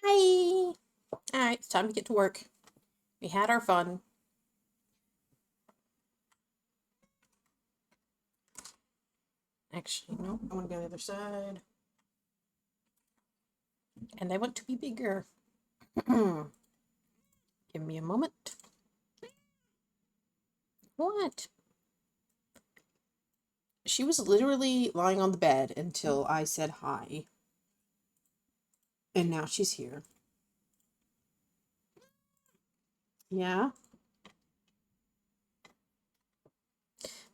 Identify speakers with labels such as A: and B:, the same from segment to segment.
A: Hi! Alright, it's time to get to work. We had our fun. Actually, no, I want to go to the other side. And I want to be bigger. Give me a moment. What? She was literally lying on the bed until I said hi. And now she's here. Yeah?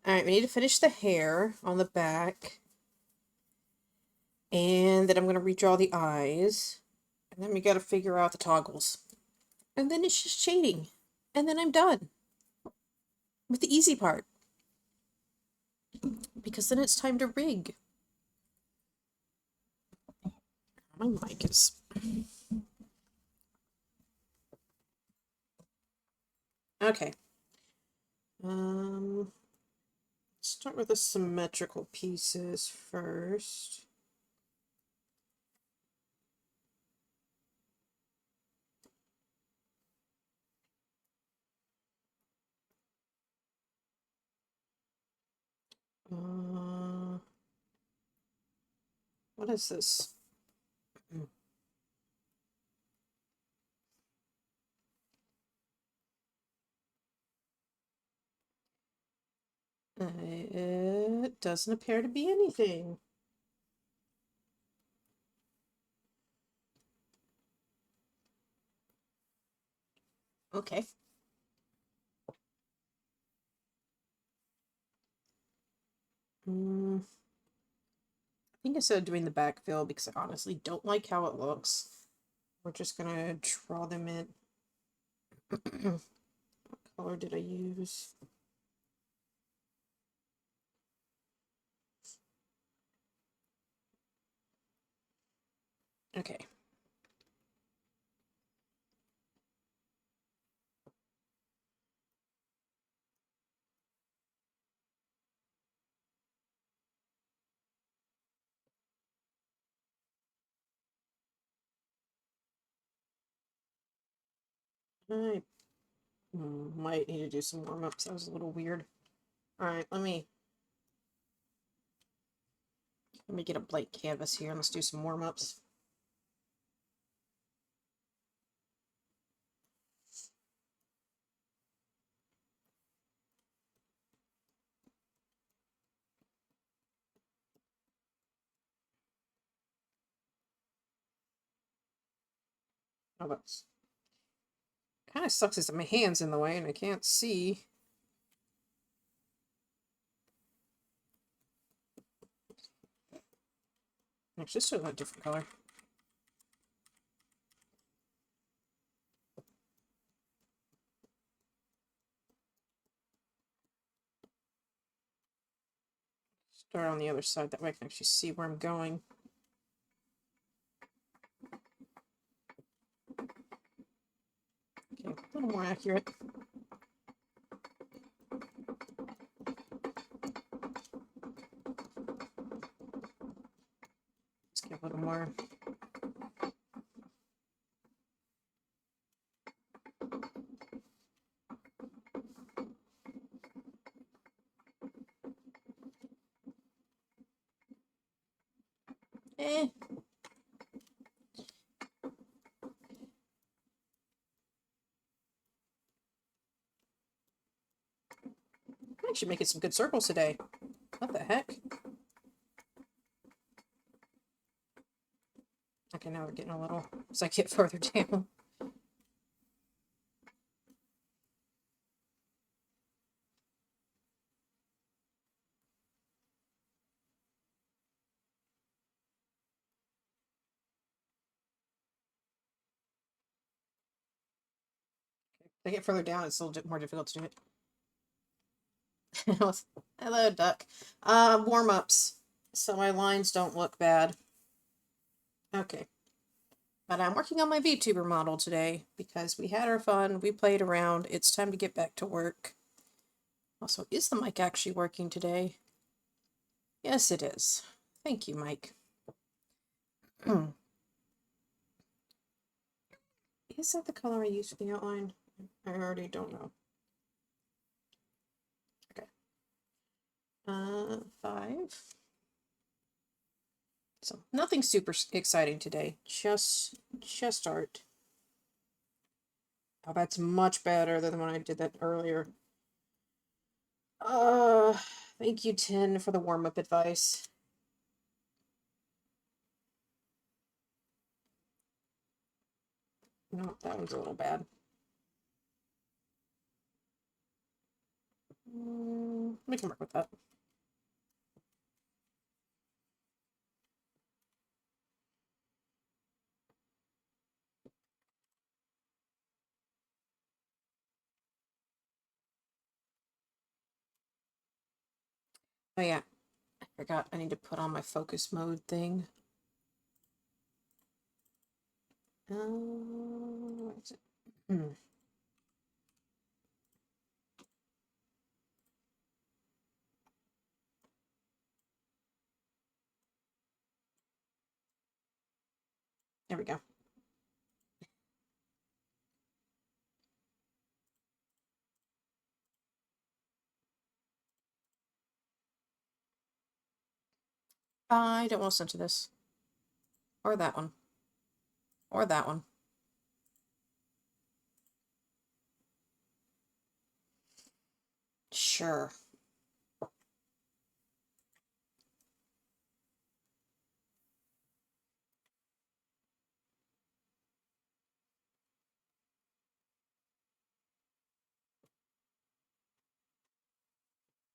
A: Alright, we need to finish the hair on the back. And then I'm going to redraw the eyes. And then we got to figure out the toggles. And then it's just shading. And then I'm done. With the easy part. Because then it's time to rig. My mic is... Okay. Start with the symmetrical pieces first. What is this? It doesn't appear to be anything. Okay. I think instead of doing the backfill, because I honestly don't like how it looks, we're just gonna draw them in. What color did I use? Okay. I might need to do some warm-ups. That was a little weird. Alright, let me get a blank canvas here and let's do some warm-ups. Oh, that's kind of sucks is that my hand's in the way and I can't see. Actually, let's do a different color. Start on the other side, that way I can actually see where I'm going. Okay, a little more accurate. Let's get a little more. Eh. I'm actually making some good circles today. What the heck? Okay, now we're getting a little as I get further down. As I get further down, it's a little bit more difficult to do it. Hello, duck. Warm-ups. So my lines don't look bad. Okay. But I'm working on my Vtuber model today because we had our fun, we played around, it's time to get back to work. Also, is the mic actually working today? Yes, it is. Thank you, Mike. Is that the color I used for the outline? I already don't know. Okay. 5. So nothing super exciting today. Just art. Oh, that's much better than when I did that earlier. Thank you, Tin, for the warm-up advice. No, that one's a little bad. We can work with that. Oh yeah, I forgot I need to put on my focus mode thing. Where is it? There we go. I don't want to center this. Or that one. Or that one. Sure.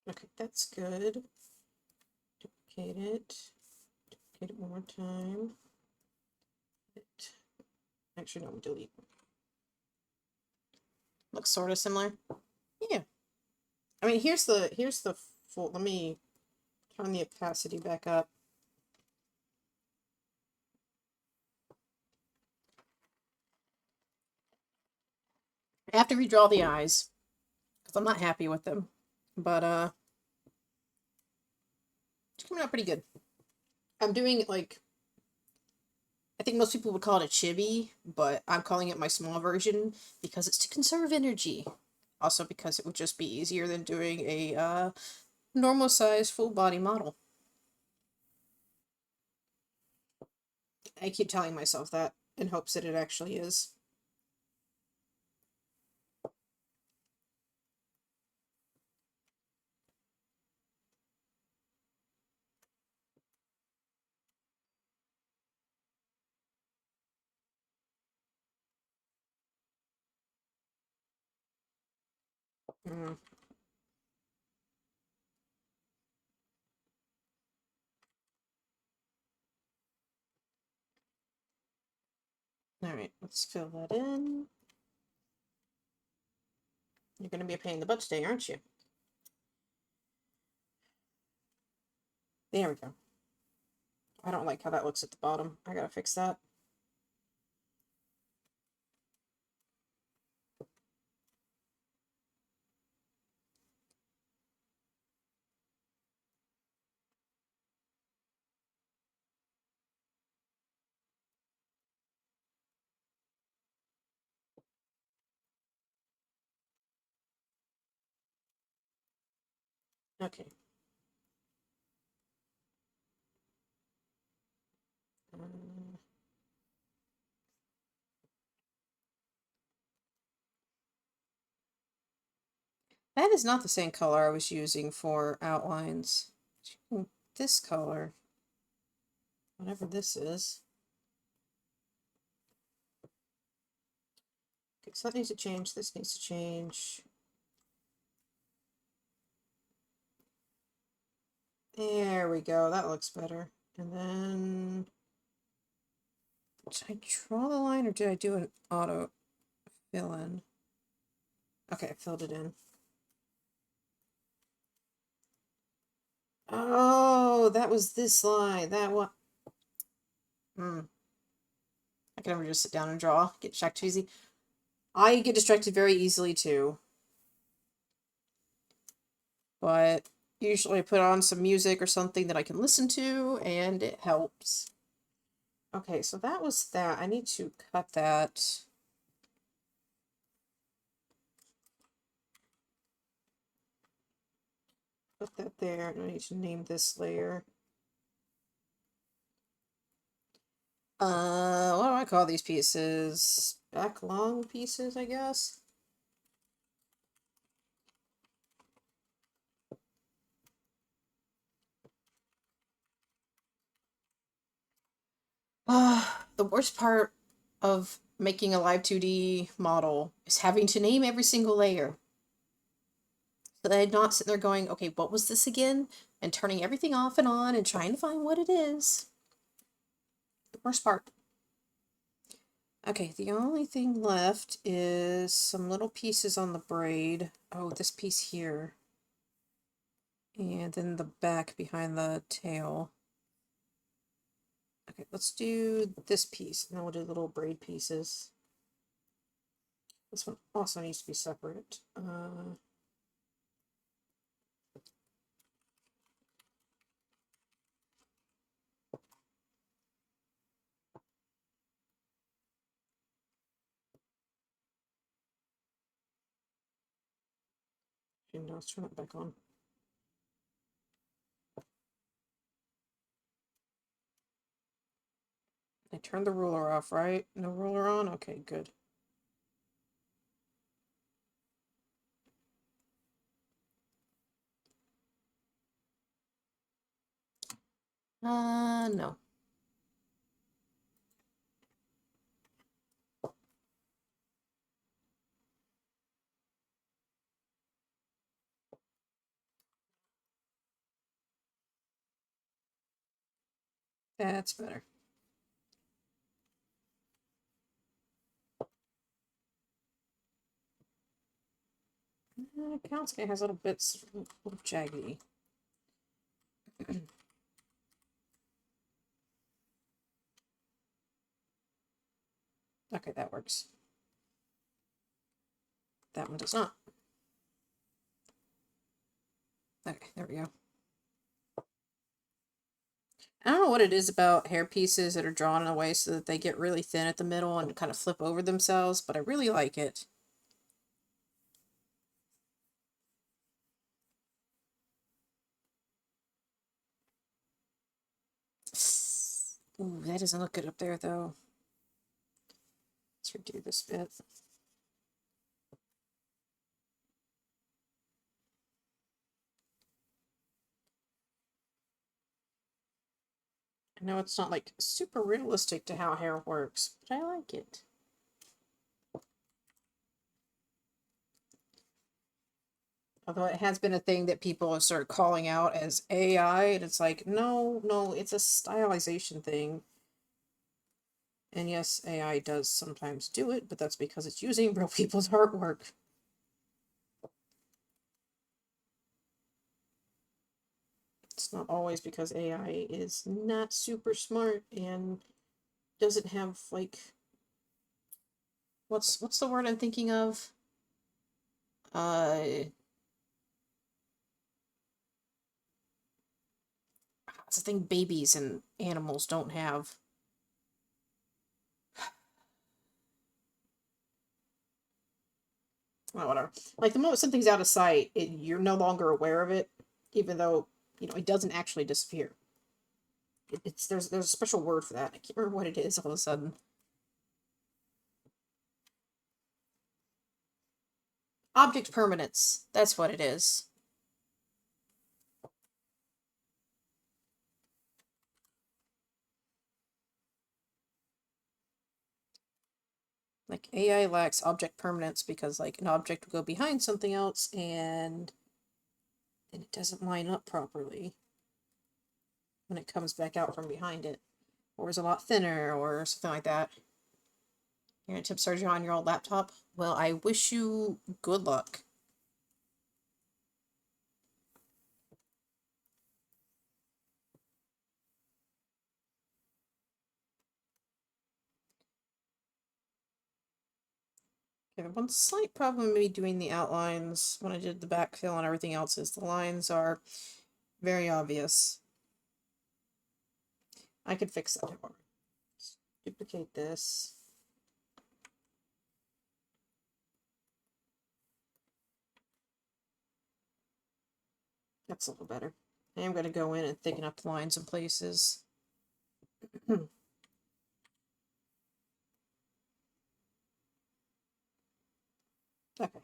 A: Okay, that's good. Duplicate it. Duplicate it one more time. Actually, no, delete. Looks sort of similar. Yeah. I mean, here's the full. Let me turn the opacity back up. I have to redraw the eyes because I'm not happy with them, but it's coming out pretty good. I'm doing like, I think most people would call it a chibi, but I'm calling it my small version because it's to conserve energy. Also because it would just be easier than doing a normal size full body model. I keep telling myself that in hopes that it actually is. Mm. Alright, let's fill that in. You're going to be a pain in the butt today, aren't you? There we go. I don't like how that looks at the bottom. I gotta fix that. Okay. That is not the same color I was using for outlines. This color. Whatever this is. Okay, so that needs to change. This needs to change. There we go. That looks better. And then... Did I draw the line or did I do an auto fill in? Okay, I filled it in. Oh, that was this line. That one. I can never just sit down and draw. Get distracted easy. I get distracted very easily too. But usually I put on some music or something that I can listen to and it helps. Okay, so that was that. I need to cut that. Put that there, and I need to name this layer. What do I call these pieces? Back long pieces, I guess. The worst part of making a live 2D model is having to name every single layer. So that I'm not sitting there going, okay, what was this again? And turning everything off and on and trying to find what it is. The worst part. Okay, the only thing left is some little pieces on the braid. Oh, this piece here. And then the back behind the tail. Okay, let's do this piece, and then we'll do little braid pieces. This one also needs to be separate. And now let's turn it back on. I turned the ruler off, right? No ruler on? Okay, good. No. That's better. Kalski has little bits, little jaggy. Okay, that works. That one does not. Okay, there we go. I don't know what it is about hair pieces that are drawn in a way so that they get really thin at the middle and kind of flip over themselves, but I really like it. Ooh, that doesn't look good up there, though. Let's redo this bit. I know it's not like super realistic to how hair works, but I like it. Although it has been a thing that people have started calling out as AI, and it's like, no, no, it's a stylization thing. And yes, AI does sometimes do it, but that's because it's using real people's artwork. It's not always because AI is not super smart and doesn't have like what's the word I'm thinking of? It's a thing babies and animals don't have. Oh, whatever. Like the moment something's out of sight, you're no longer aware of it, even though it doesn't actually disappear. It's there's a special word for that. I can't remember what it is all of a sudden. Object permanence. That's what it is. Like AI lacks object permanence because like an object will go behind something else and then it doesn't line up properly when it comes back out from behind it, or is a lot thinner or something like that. You're gonna tip surgery on your old laptop? Well, I wish you good luck. Okay, the one slight problem with me doing the outlines when I did the backfill and everything else is the lines are very obvious. I could fix that. Duplicate this. That's a little better. I am going to go in and thicken up the lines in places. Okay.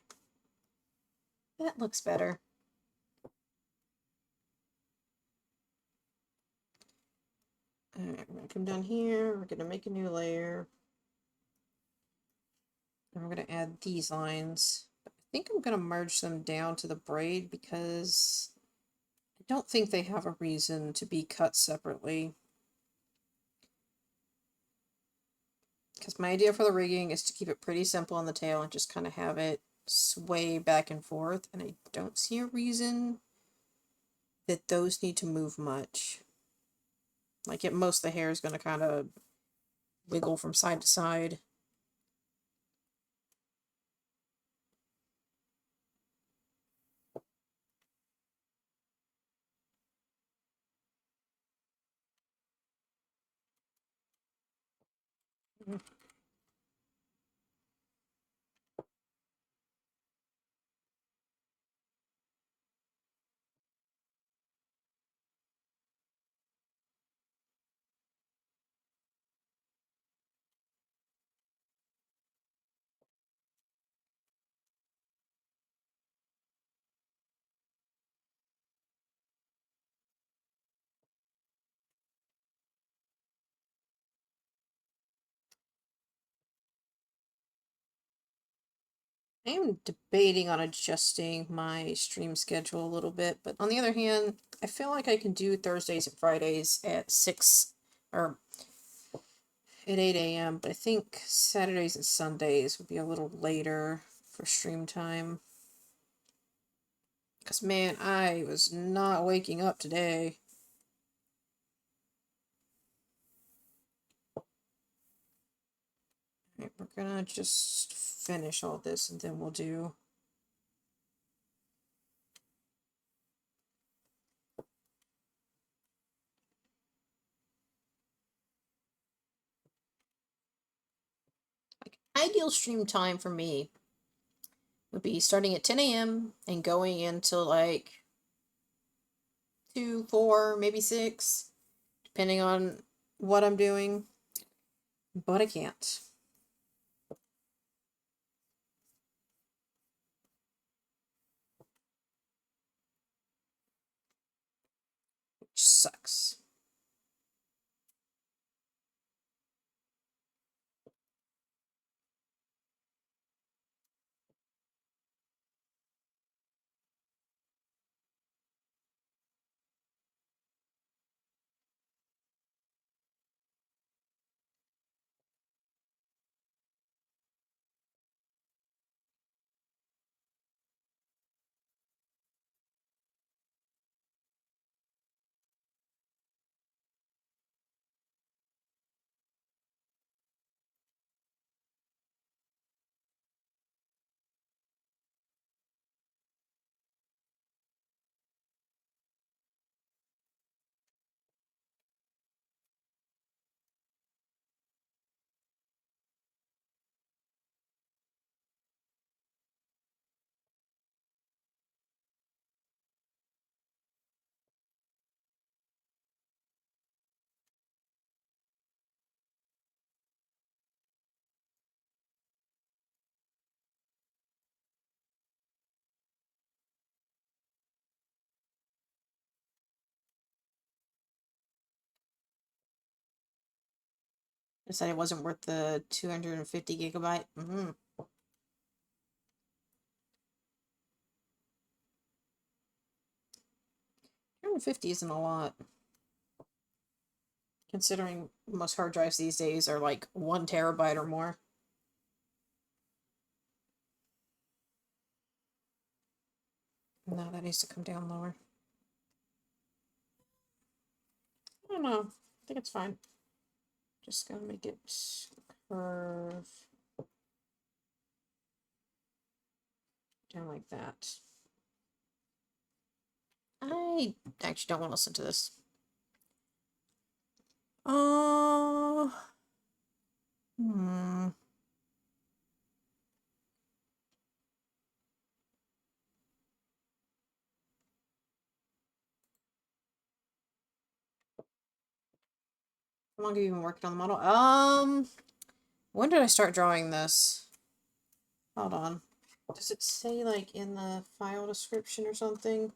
A: That looks better. Alright, we're going to come down here. We're going to make a new layer. And we're going to add these lines. I think I'm going to merge them down to the braid because I don't think they have a reason to be cut separately. Because my idea for the rigging is to keep it pretty simple on the tail and just kind of have it sway back and forth. And I don't see a reason that those need to move much. Like most of the hair is going to kind of wiggle from side to side. I am debating on adjusting my stream schedule a little bit, but on the other hand, I feel like I can do Thursdays and Fridays at 6 or at 8 a.m., but I think Saturdays and Sundays would be a little later for stream time. Because, man, I was not waking up today. Alright, we're gonna just finish all this and then we'll do... Like, ideal stream time for me would be starting at 10 a.m. and going until like 2, 4, maybe 6, depending on what I'm doing. But I can't. Which sucks. I said it wasn't worth the 250 gigabyte. 250 isn't a lot. Considering most hard drives these days are like 1 terabyte or more. No, that needs to come down lower. I don't know. I think it's fine. Just gonna make it curve down like that. I actually don't want to listen to this. Hmm. How long have you been working on the model? When did I start drawing this? Hold on. Does it say, like, in the file description or something?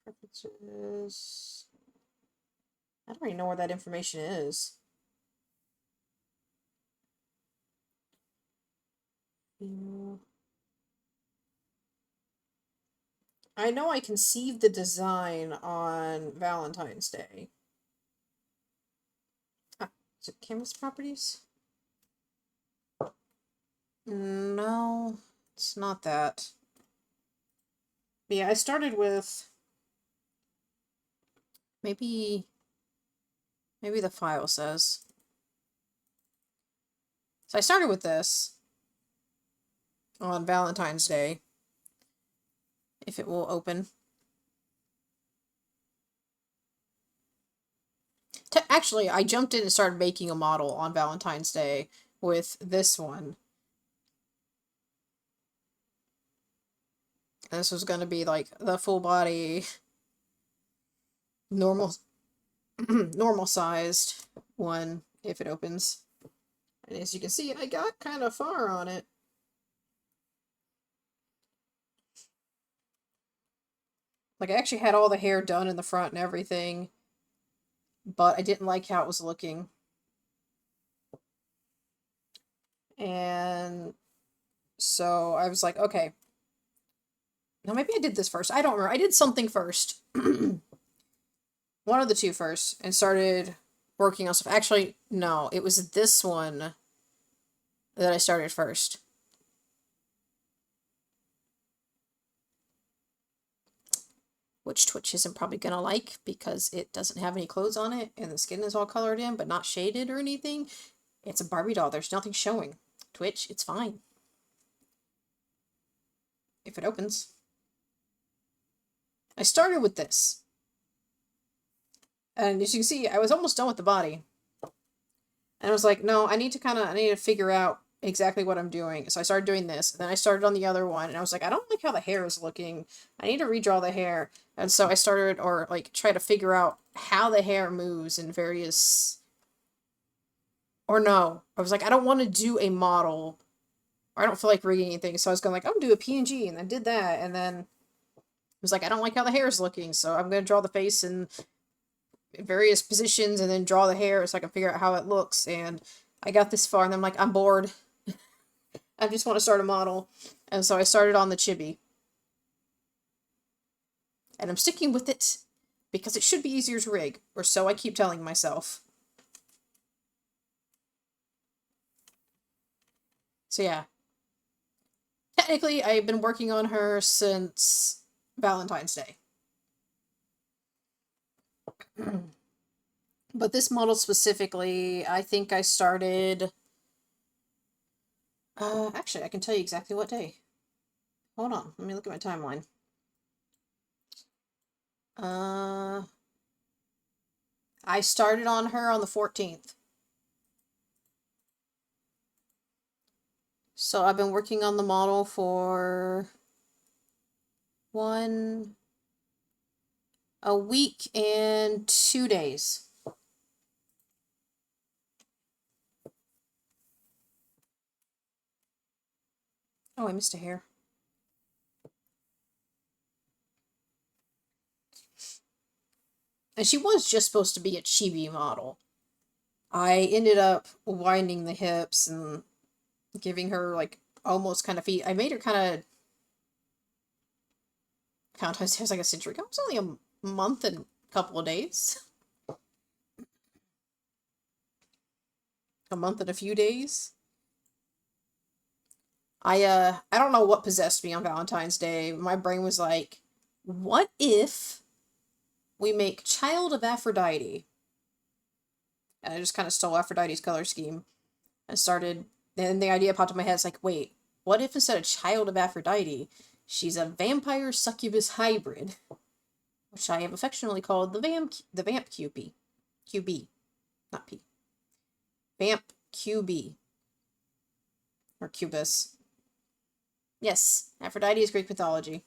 A: Preferences. I don't even know where that information is. I know I conceived the design on Valentine's Day. Ah, is it canvas properties? No, it's not that. But yeah, I started with maybe the file says. So I started with this on Valentine's Day. If it will open. Actually, I jumped in and started making a model on Valentine's Day with this one. And this was going to be like the full body, normal, normal sized one if it opens. And as you can see, I got kind of far on it. Like, I actually had all the hair done in the front and everything, but I didn't like how it was looking. And so I was like, okay. No, maybe I did this first. I don't remember. I did something first. One of the two first, and started working on stuff. Actually, no, it was this one that I started first. Which Twitch isn't probably gonna like because it doesn't have any clothes on it and the skin is all colored in but not shaded or anything. It's a Barbie doll. There's nothing showing. Twitch, it's fine. If it opens. I started with this. And as you can see, I was almost done with the body. And I was like, no, I need to figure out exactly what I'm doing. So I started doing this. And then I started on the other one. And I was like, I don't like how the hair is looking. I need to redraw the hair. And so I started, or like, try to figure out how the hair moves in various... Or no. I was like, I don't want to do a model. Or I don't feel like rigging anything. So I was going like, I'm going to do a PNG. And I did that. And then I was like, I don't like how the hair is looking. So I'm going to draw the face in various positions and then draw the hair so I can figure out how it looks. And I got this far and I'm like, I'm bored. I just want to start a model. And so I started on the chibi. And I'm sticking with it because it should be easier to rig, or so I keep telling myself. So yeah. Technically, I've been working on her since Valentine's Day. But this model specifically, I think I started... actually, I can tell you exactly what day. Hold on, let me look at my timeline. I started on her on the 14th. So I've been working on the model for a week and 2 days. Oh, I missed a hair. And she was just supposed to be a chibi model. I ended up winding the hips and giving her, like, almost kind of feet. I made her kind of count as like a century. It was only a month and a couple of days. A month and a few days. I don't know what possessed me on Valentine's Day. My brain was like, what if we make Child of Aphrodite? And I just kind of stole Aphrodite's color scheme and started. Then the idea popped in my head. It's like, wait, what if instead of Child of Aphrodite, she's a vampire succubus hybrid, which I have affectionately called the Vamp QB, not P, Vamp QB, or Cubus. Yes, Aphrodite is Greek mythology.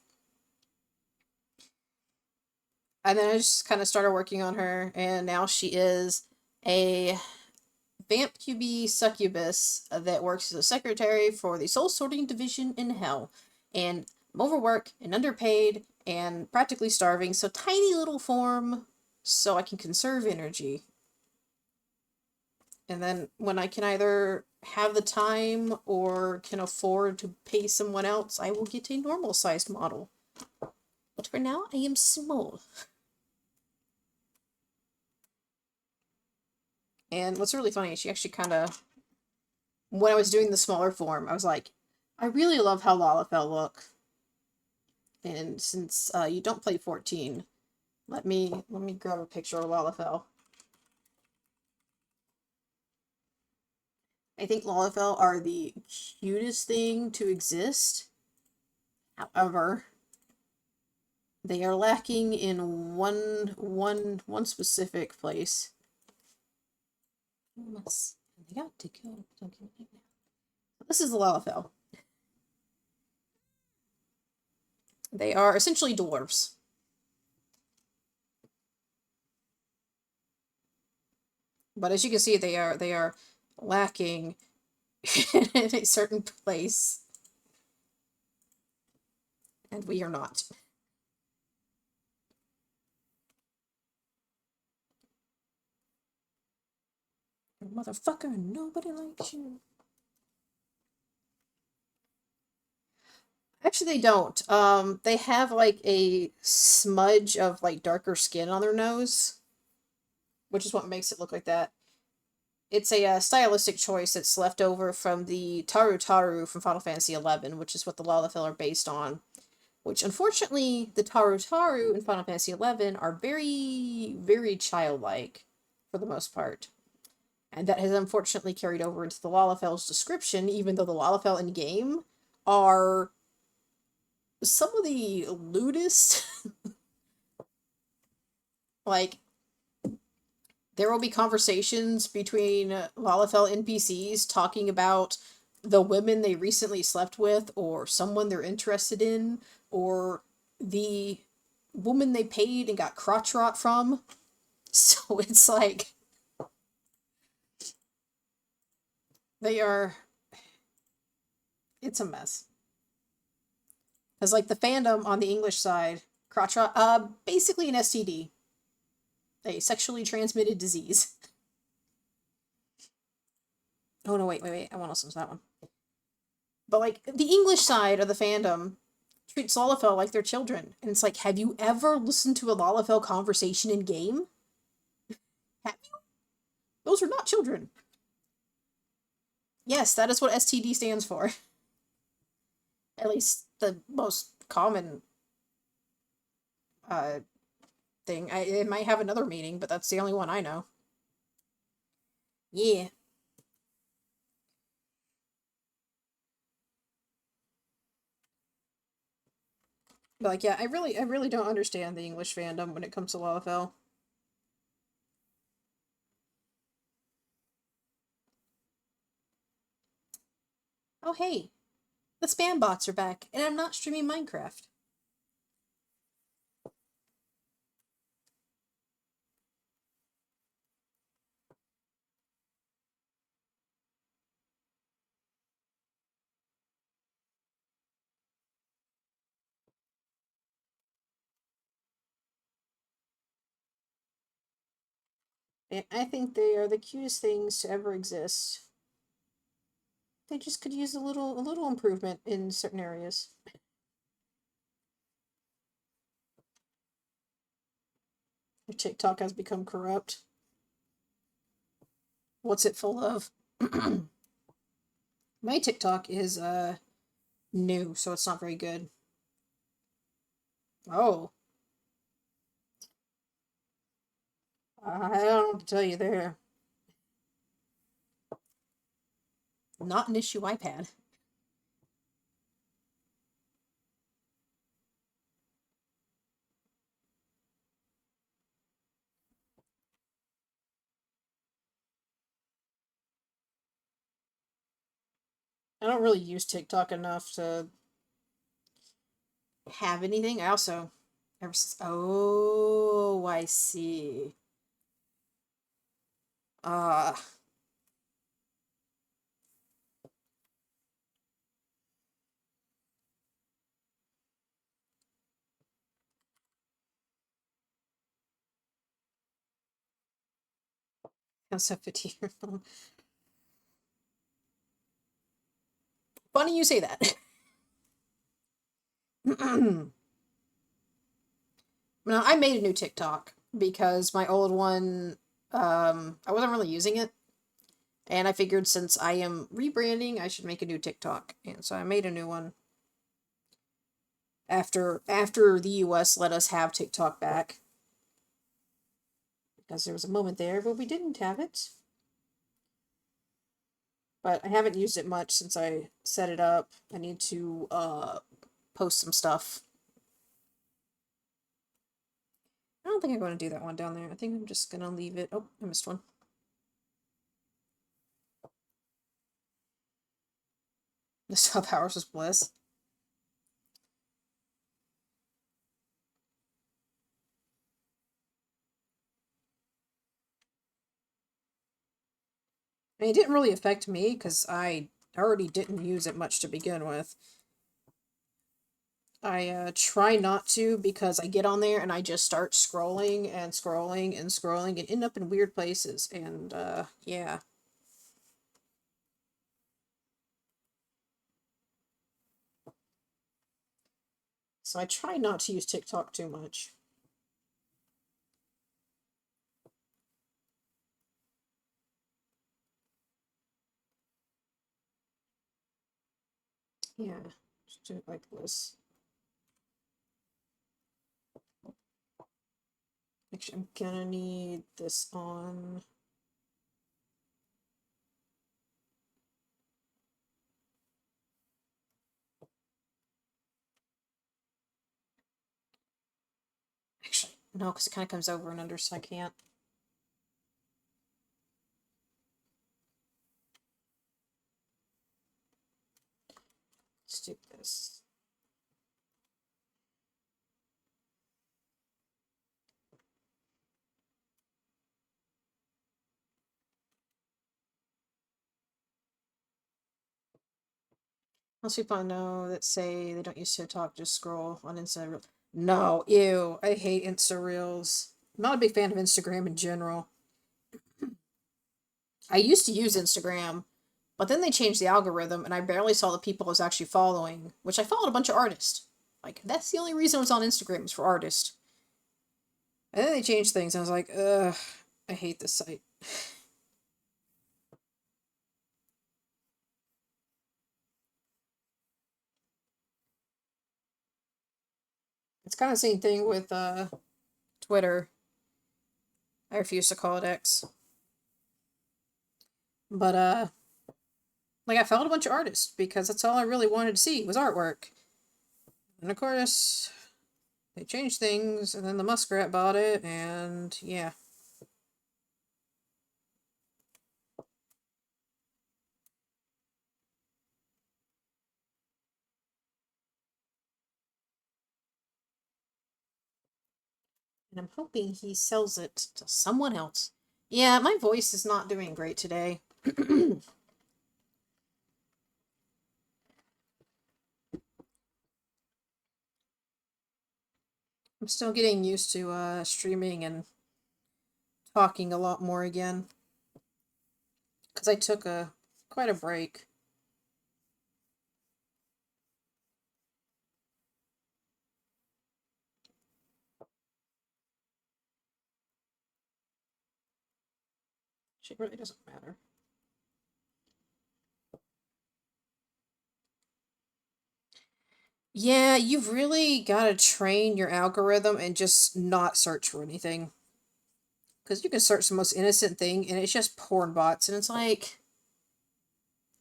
A: And then I just kind of started working on her, and now she is a Vamp QB succubus that works as a secretary for the soul sorting division in hell. And I'm overworked and underpaid and practically starving, so tiny little form so I can conserve energy. And then when I can either have the time or can afford to pay someone else, I will get a normal sized model. But for now, I am small. And what's really funny is she actually kind of, when I was doing the smaller form, I was like, I really love how Lalafell look. And since you don't play 14, let me grab a picture of Lalafell. I think Lalafell are the cutest thing to exist. However, they are lacking in one specific place. They got to go. This is the Lalafell. They are essentially dwarves. But as you can see, they are lacking in a certain place. And we are not. Motherfucker, nobody likes you. Actually, they don't. They have like a smudge of like darker skin on their nose, which is what makes it look like that. It's a stylistic choice that's left over from the Taru Taru from Final Fantasy XI, which is what the Lalafell are based on. Which, unfortunately, the Taru Taru in Final Fantasy XI are very, very childlike, for the most part. And that has unfortunately carried over into the Lalafell's description, even though the Lalafell in-game are some of the lewdest. Like, there will be conversations between Lalafell NPCs talking about the women they recently slept with, or someone they're interested in, or the woman they paid and got crotch rot from. So it's like, they are, it's a mess. Because like the fandom on the English side, crotch rot, basically an STD. A sexually transmitted disease. Oh no, wait, I want to listen to that one. But like the English side of the fandom treats Lalafell like they're children. And it's like, have you ever listened to a Lalafell conversation in game? Have you? Those are not children. Yes, that is what STD stands for. At least the most common uh thing. It might have another meaning, but that's the only one I know. Yeah. But like, yeah, I really don't understand the English fandom when it comes to Lalafell. Oh hey, the spam bots are back, and I'm not streaming Minecraft. And I think they are the cutest things to ever exist. They just could use a little improvement in certain areas. Your TikTok has become corrupt. What's it full of? My TikTok is new, so it's not very good. Oh, I don't know what to tell you there. Not an issue iPad. I don't really use TikTok enough to have anything. I also Ever since. Oh, I see. Uh, I'm so 50 years old. Funny you say that. Now, I made a new TikTok because my old one, I wasn't really using it. And I figured since I am rebranding, I should make a new TikTok. And so I made a new one after the US let us have TikTok back. Because there was a moment there where we didn't have it. But I haven't used it much since I set it up. I need to post some stuff. I don't think I'm going to do that one down there. I think I'm just going to leave it. Oh, I missed one. The 12 hours was bliss. I mean, it didn't really affect me because I already didn't use it much to begin with. I try not to because I get on there and I just start scrolling and scrolling and scrolling and end up in weird places. And yeah. So I try not to use TikTok too much. Yeah, just do it like this. Actually, I'm gonna need this on. Actually, no, because it kind of comes over and under, so I can't. Let's do this. Most people I know that say they don't use TikTok, just scroll on Insta. No, ew. I hate Insta Reels. I'm not a big fan of Instagram in general. I used to use Instagram, but then they changed the algorithm and I barely saw the people I was actually following, which I followed a bunch of artists. Like, that's the only reason I was on Instagram is for artists. And then they changed things and I was like, ugh, I hate this site. It's kind of the same thing with Twitter. I refuse to call it X. But like I followed a bunch of artists because that's all I really wanted to see was artwork. And of course, they changed things, and then the Muskrat bought it, and yeah. And I'm hoping he sells it to someone else. Yeah, my voice is not doing great today. I'm still getting used to streaming and talking a lot more again. Because I took quite a break. It really doesn't matter. Yeah, you've really got to train your algorithm and just not search for anything. Because you can search the most innocent thing and it's just porn bots. And it's like,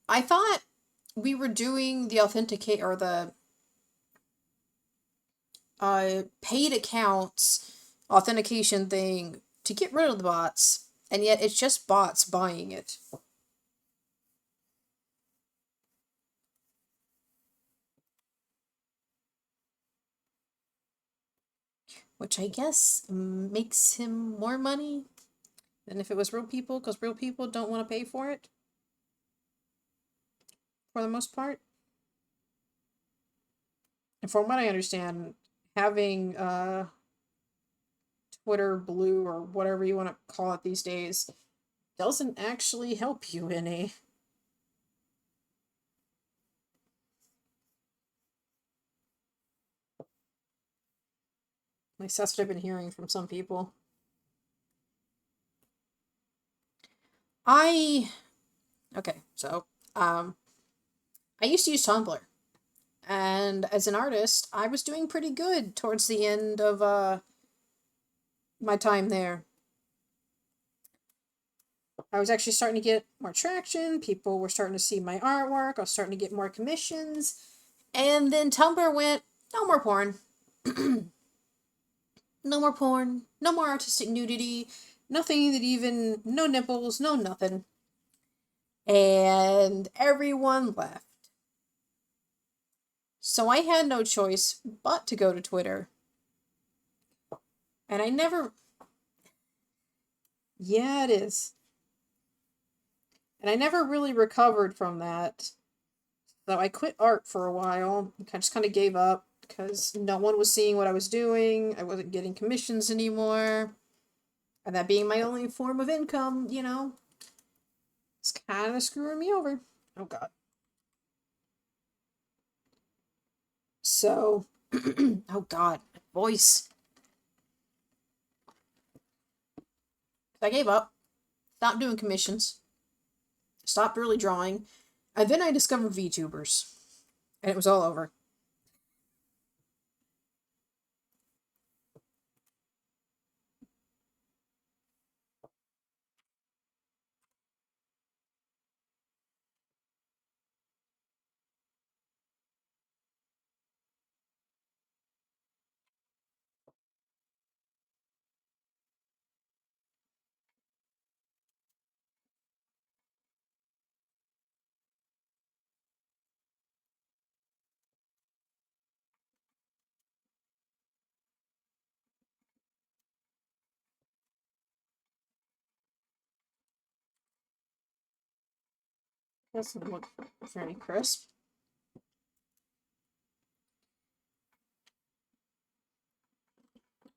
A: I thought we were doing the authenticate or the paid accounts authentication thing to get rid of the bots. And yet it's just bots buying it. which I guess makes him more money than if it was real people, because real people don't want to pay for it, for the most part. And from what I understand, having Twitter Blue or whatever you want to call it these days doesn't actually help you any. At least that's what I've been hearing from some people. Okay, so I used to use Tumblr, and as an artist, I was doing pretty good towards the end of my time there. I was actually starting to get more traction. People were starting to see my artwork. I was starting to get more commissions. And then Tumblr went, no more porn. No more porn. No more artistic nudity. Nothing that even, no nipples, no nothing. And everyone left. So I had no choice but to go to Twitter. And I never... Yeah, it is. And I never really recovered from that. So I quit art for a while. I just kind of gave up because no one was seeing what I was doing. I wasn't getting commissions anymore. And that being my only form of income, it's kind of screwing me over. Oh, God. So, oh, God, my voice. I gave up. Stopped doing commissions. Stopped really drawing. And then I discovered VTubers. And it was all over. Doesn't look very crisp.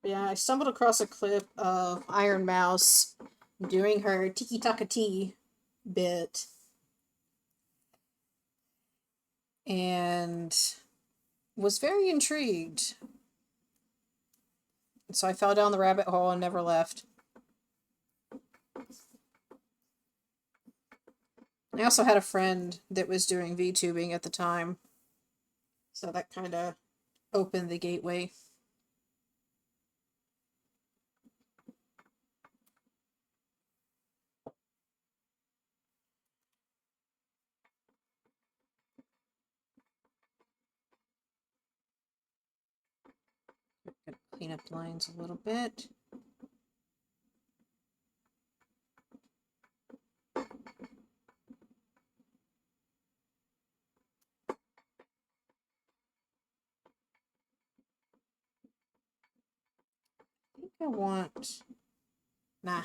A: Yeah, I stumbled across a clip of Iron Mouse doing her tiki taka tea bit, and was very intrigued. So I fell down the rabbit hole and never left. I also had a friend that was doing VTubing at the time, so that kind of opened the gateway. Gonna clean up the lines a little bit. I think I want... Nah.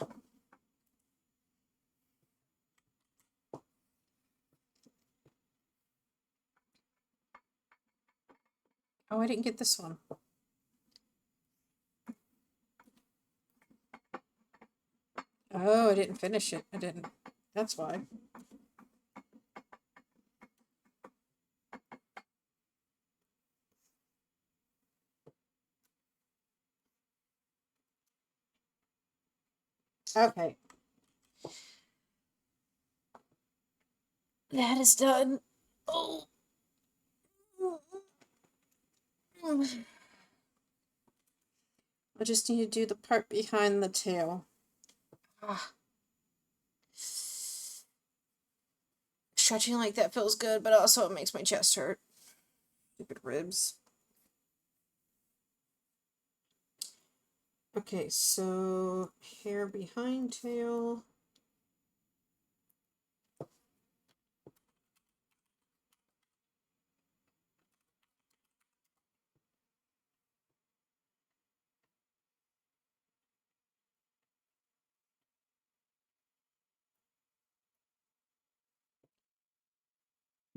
A: Oh, I didn't get this one. Oh, I didn't finish it. I didn't. That's why. Okay. That is done. Oh. I just need to do the part behind the tail. Ah. Stretching like that feels good, but also it makes my chest hurt. Stupid ribs. Okay, so hair behind tail.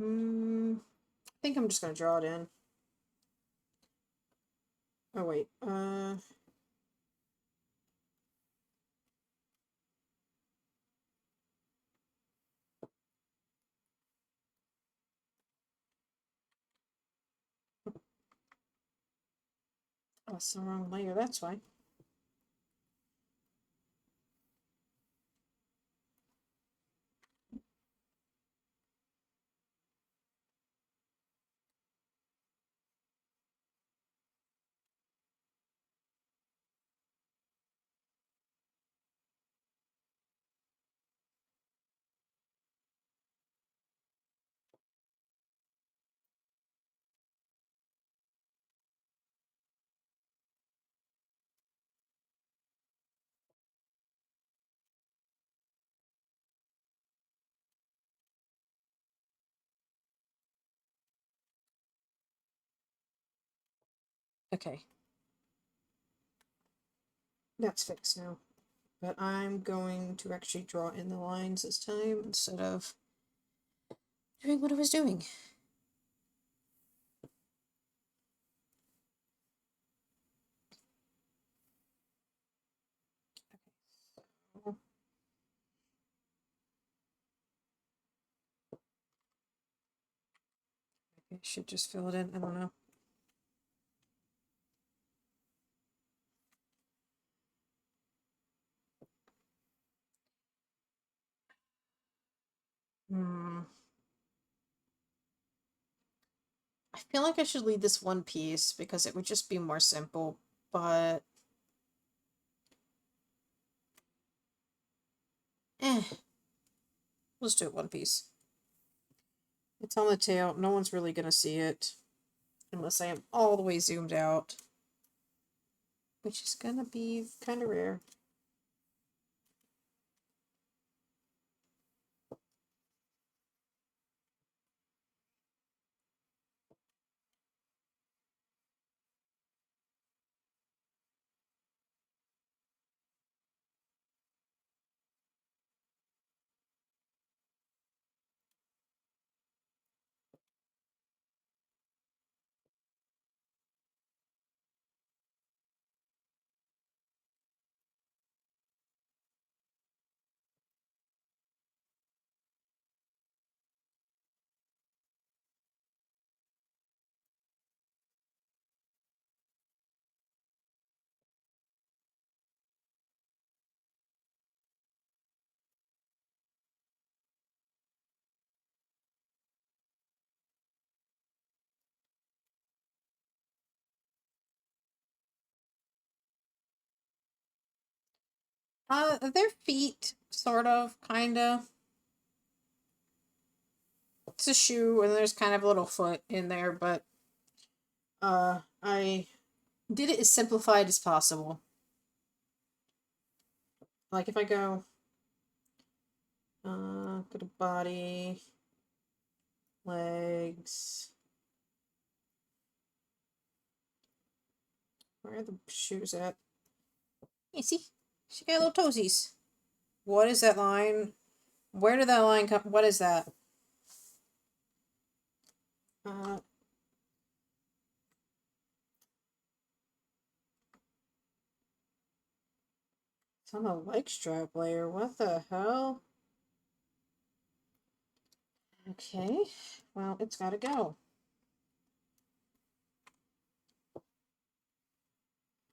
A: I think I'm just gonna draw it in. Oh wait, oh, it's the wrong layer, that's why. Okay. That's fixed now. But I'm going to actually draw in the lines this time instead of doing what I was doing. Okay. I should just fill it in. I don't know. I feel like I should leave this one piece because it would just be more simple, but let's do it one piece. It's on the tail. No one's really gonna see it unless I am all the way zoomed out, which is gonna be kind of rare. Their feet, sort of, kinda. It's a shoe, and there's kind of a little foot in there, but I did it as simplified as possible. Like if I go to body, legs. Where are the shoes at? You see? She got little toesies. What is that line? Where did that line come? What is that? Uh, it's on the leg strap layer. What the hell? Okay. Well, it's gotta go.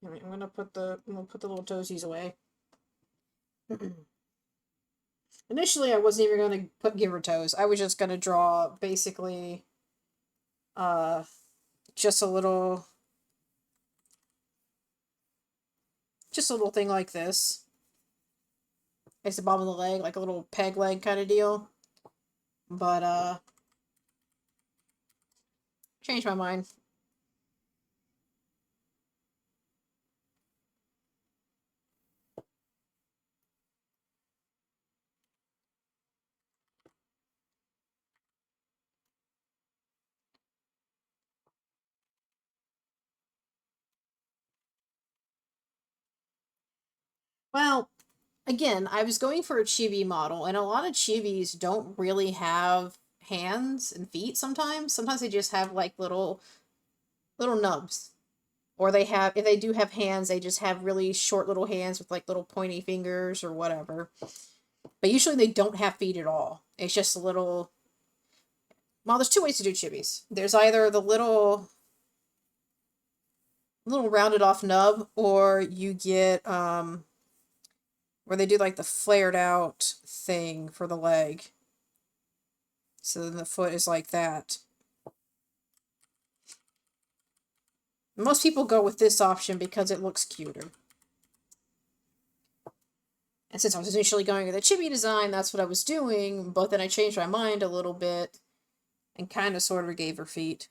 A: Alright, I'm gonna put the little toesies away. Initially, I wasn't even gonna give her toes. I was just gonna draw basically, uh, just just a little thing like this. It's the bottom of the leg, like a little peg leg kind of deal. But changed my mind. Well, again, I was going for a chibi model, and a lot of chibis don't really have hands and feet sometimes. Sometimes they just have like little nubs. Or they have, if they do have hands, they just have really short little hands with like little pointy fingers or whatever. But usually they don't have feet at all. It's just a little, well, there's two ways to do chibis. There's either the little rounded off nub, or you get where they do like the flared out thing for the leg. So then the foot is like that. Most people go with this option because it looks cuter. And since I was initially going with the chibi design, that's what I was doing, but then I changed my mind a little bit and kind of sort of gave her feet.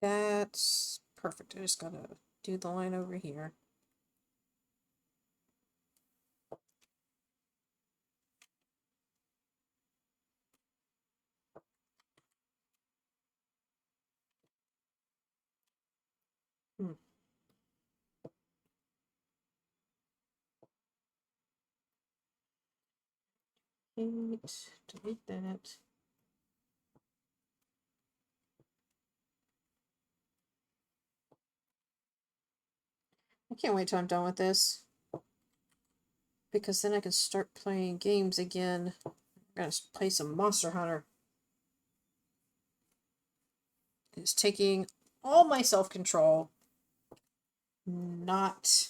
A: That's perfect. I just gotta do the line over here. Delete that. I can't wait till I'm done with this, because then I can start playing games again. I'm gonna play some Monster Hunter. It's taking all my self-control not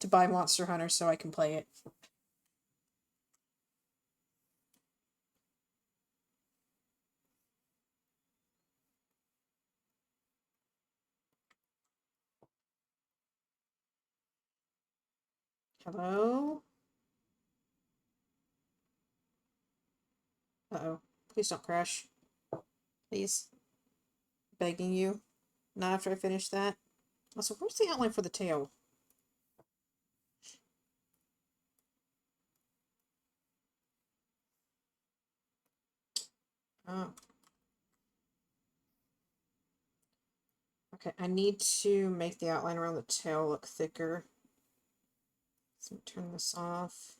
A: to buy Monster Hunter so I can play it. Hello? Uh-oh. Please don't crash. Please. Begging you. Not after I finish that. Also, where's the outline for the tail? Oh. Okay, I need to make the outline around the tail look thicker. So turn this off.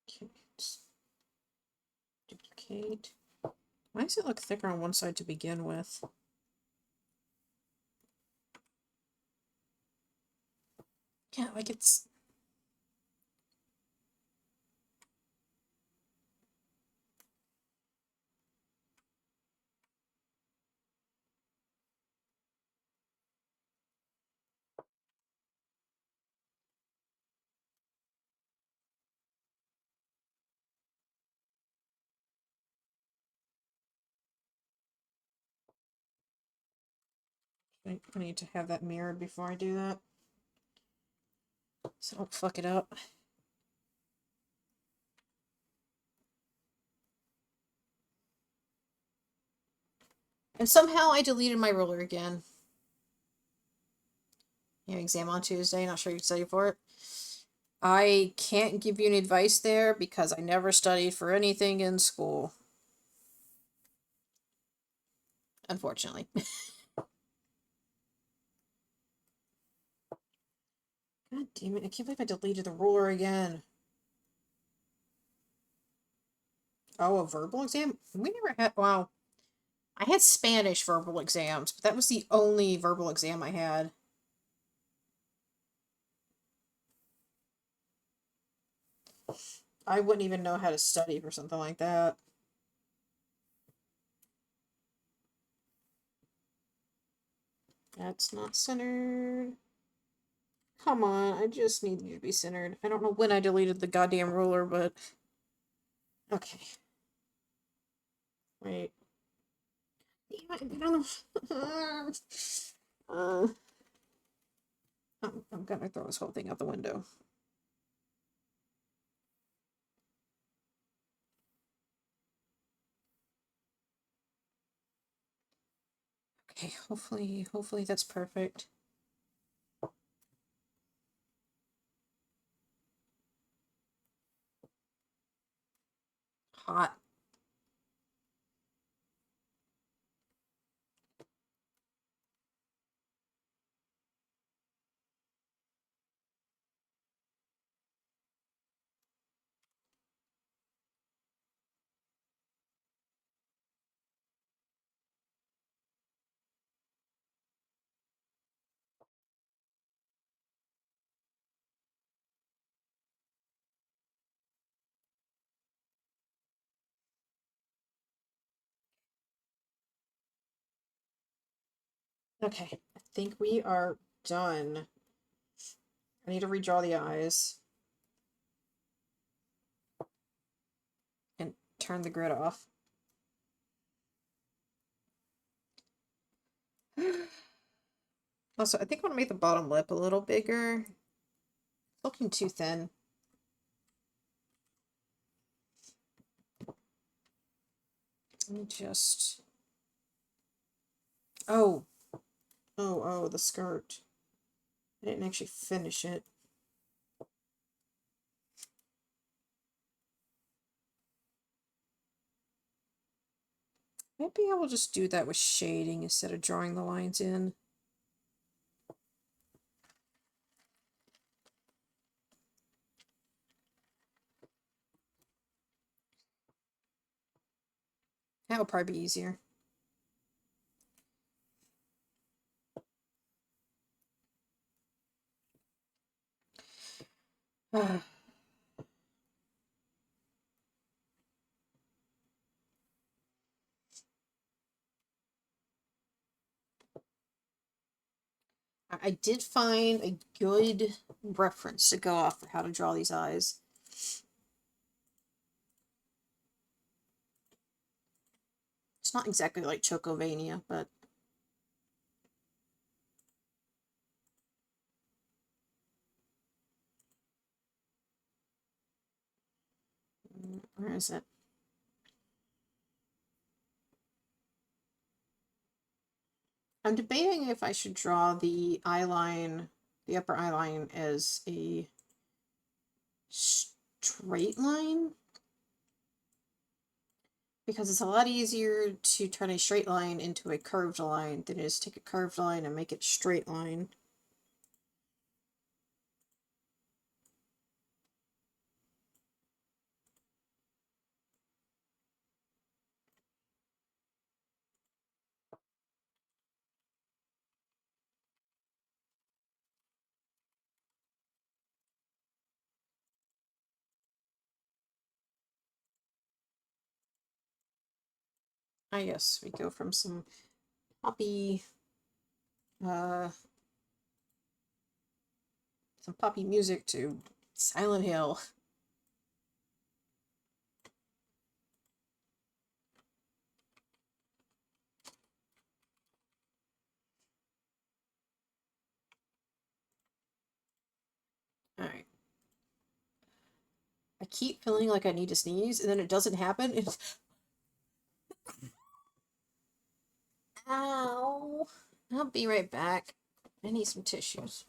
A: Okay, duplicate. Why does it look thicker on one side to begin with? Yeah, like it's... I need to have that mirrored before I do that, so I don't fuck it up. And somehow I deleted my ruler again. Yeah, exam on Tuesday, not sure you can study for it. I can't give you any advice there because I never studied for anything in school. Unfortunately. God damn it, I can't believe I deleted the ruler again. Oh, a verbal exam? We never had, wow. I had Spanish verbal exams, but that was the only verbal exam I had. I wouldn't even know how to study for something like that. That's not centered. Come on, I just need you to be centered. I don't know when I deleted the goddamn ruler, but... Okay. Wait. Damn it, I don't know. I'm gonna throw this whole thing out the window. Okay, hopefully that's perfect. Hot. Okay, I think we are done. I need to redraw the eyes and turn the grid off. Also, I think I want to make the bottom lip a little bigger. It's looking too thin. Let me just... Oh. Oh, the skirt. I didn't actually finish it. Maybe I will just do that with shading instead of drawing the lines in. That will probably be easier. I did find a good reference to go off for how to draw these eyes. It's not exactly like Chocovania, but... Where is it? I'm debating if I should draw the eyeline, the upper eyeline, as a straight line. Because it's a lot easier to turn a straight line into a curved line than it is to take a curved line and make it straight line. Ah, yes, we go from some poppy, some poppy music to Silent Hill. Alright. I keep feeling like I need to sneeze, and then it doesn't happen. It's... Ow! I'll be right back. I need some tissues.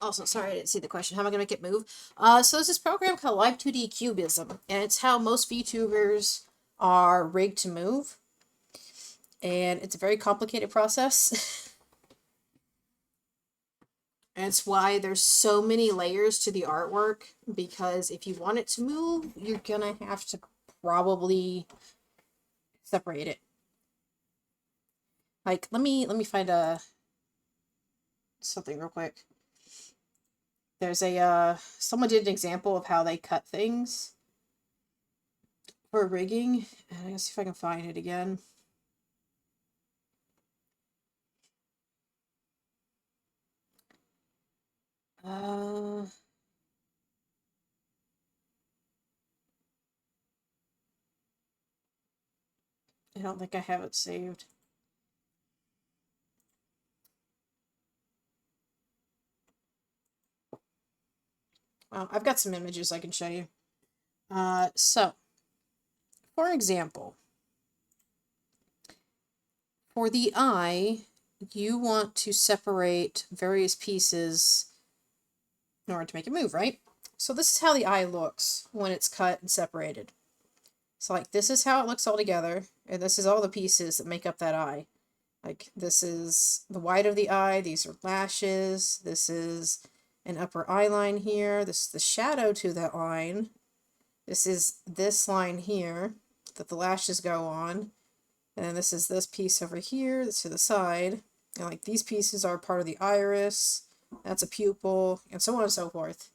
A: Also, sorry I didn't see the question. How am I going to make it move? So there's this program called Live 2D Cubism, and it's how most VTubers are rigged to move. And it's a very complicated process. And it's why there's so many layers to the artwork, because if you want it to move, you're gonna have to probably separate it. Like, let me find something real quick. There's a someone did an example of how they cut things for rigging, and I'm gonna see if I can find it again. I don't think I have it saved. Well, I've got some images I can show you. So, for example, for the eye, you want to separate various pieces in order to make it move, right? So this is how the eye looks when it's cut and separated. So like this is how it looks all together, and this is all the pieces that make up that eye. Like this is the white of the eye, these are lashes, this is an upper eye line here, this is the shadow to that line, this is this line here that the lashes go on, and then this is this piece over here, that's to the side, and like these pieces are part of the iris, that's a pupil, and so on and so forth.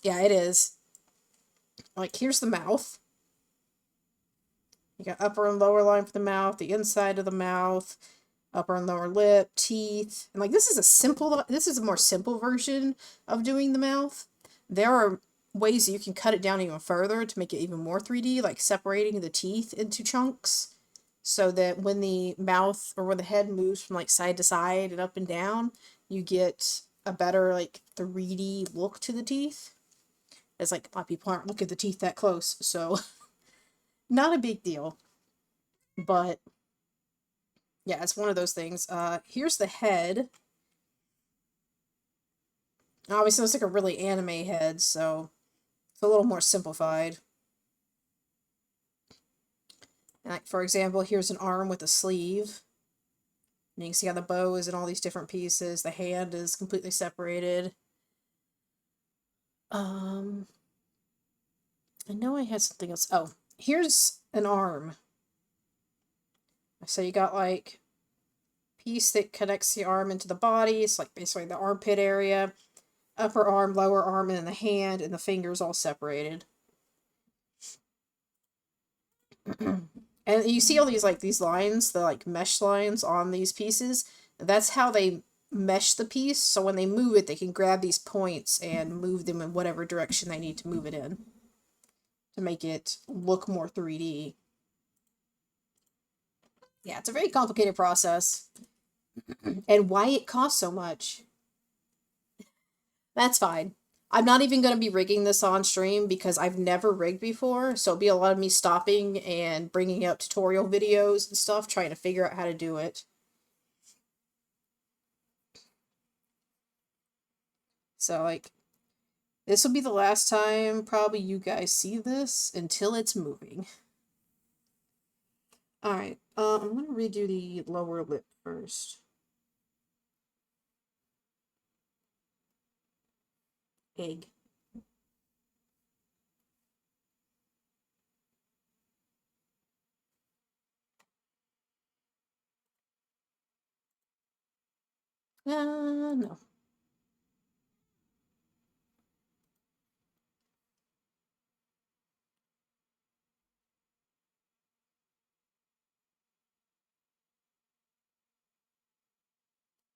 A: Yeah, it is. Like here's the mouth. You got upper and lower line for the mouth, the inside of the mouth, upper and lower lip, teeth. And like this is a more simple version of doing the mouth. There are ways that you can cut it down even further to make it even more 3D, like separating the teeth into chunks so that when the mouth or when the head moves from like side to side and up and down, you get a better like 3D look to the teeth. It's like a lot of people aren't looking at the teeth that close, so not a big deal. But yeah, it's one of those things. Here's the head. Obviously, it's like a really anime head, so it's a little more simplified. Like, for example, here's an arm with a sleeve. And you can see how the bow is in all these different pieces. The hand is completely separated. I know I had something else. Oh, here's an arm. So you got like piece that connects the arm into the body. It's like basically the armpit area, upper arm, lower arm, and then the hand and the fingers all separated. And you see all these like these lines, the like mesh lines on these pieces. That's how they mesh the piece. So when they move it, they can grab these points and move them in whatever direction they need to move it in to make it look more 3D. Yeah, it's a very complicated process. And why it costs so much. That's fine. I'm not even going to be rigging this on stream because I've never rigged before, so it'll be a lot of me stopping and bringing out tutorial videos and stuff, trying to figure out how to do it. So, like, this will be the last time probably you guys see this until it's moving. Alright, I'm going to redo the lower lip first. Egg. No.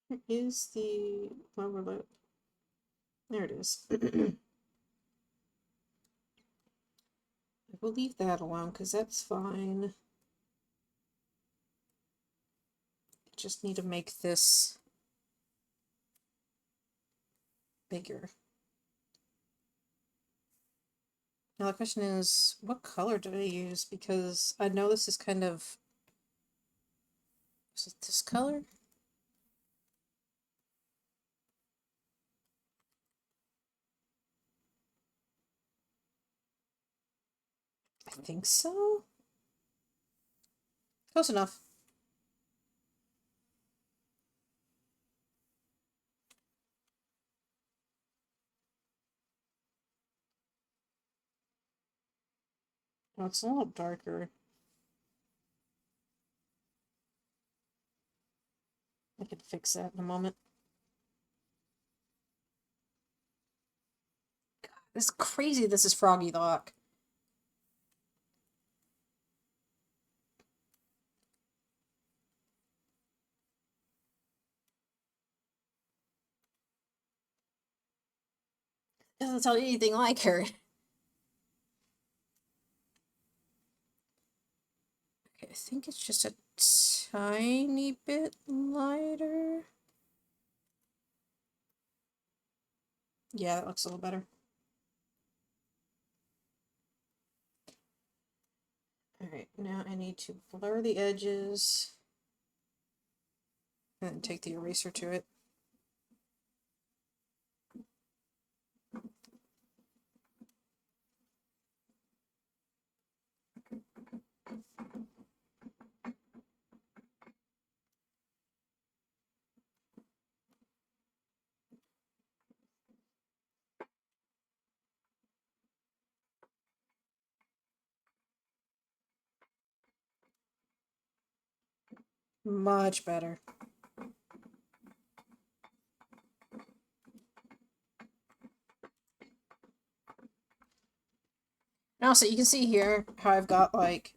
A: Here is the lower lip. There it is. We'll leave that alone because that's fine. Just need to make this bigger. Now the question is, what color do I use? Because I know this is kind of... Is it this color? think so. Close enough. Oh, it's a little darker. I can fix that in a moment. God, it's crazy this is Froggy Lock. Doesn't sound anything like her. Okay, I think it's just a tiny bit lighter. Yeah, that looks a little better. Alright, now I need to blur the edges. And then take the eraser to it. Much better. And also, you can see here how I've got like,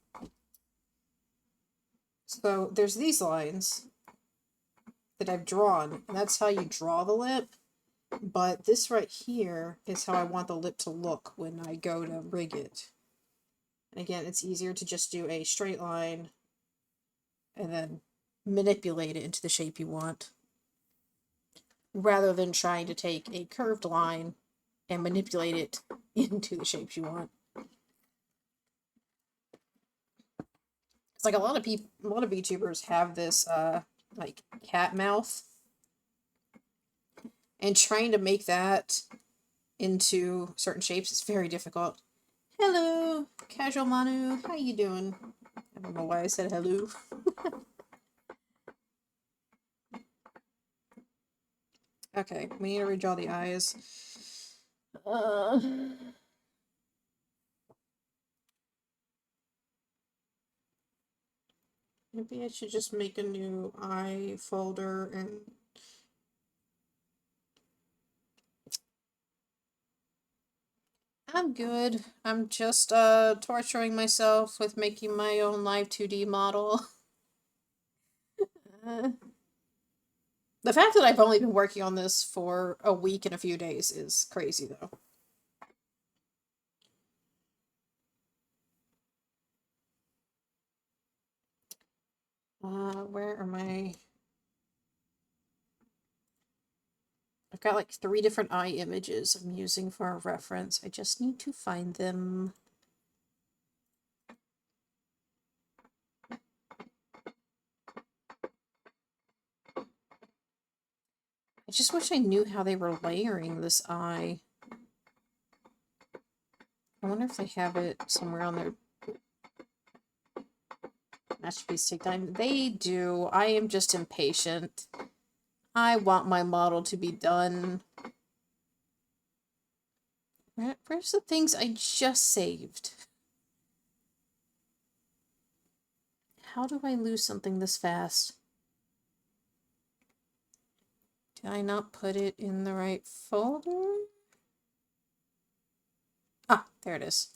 A: so there's these lines that I've drawn, and that's how you draw the lip. But this right here is how I want the lip to look when I go to rig it. And again, it's easier to just do a straight line and then manipulate it into the shape you want, rather than trying to take a curved line and manipulate it into the shapes you want. It's like a lot of VTubers have this like cat mouth, and trying to make that into certain shapes is very difficult. Hello, Casual Manu, how you doing? I don't know why I said hello. Okay, we need to redraw the eyes. Maybe I should just make a new eye folder and... I'm good. I'm just torturing myself with making my own live 2D model. The fact that I've only been working on this for a week and a few days is crazy, though. Where are my... I've got like 3 different eye images I'm using for a reference. I just need to find them. I just wish I knew how they were layering this eye. I wonder if they have it somewhere on their masterpiece take time. They do. I am just impatient. I want my model to be done. Where's the things I just saved? How do I lose something this fast? Did I not put it in the right folder? Ah, there it is.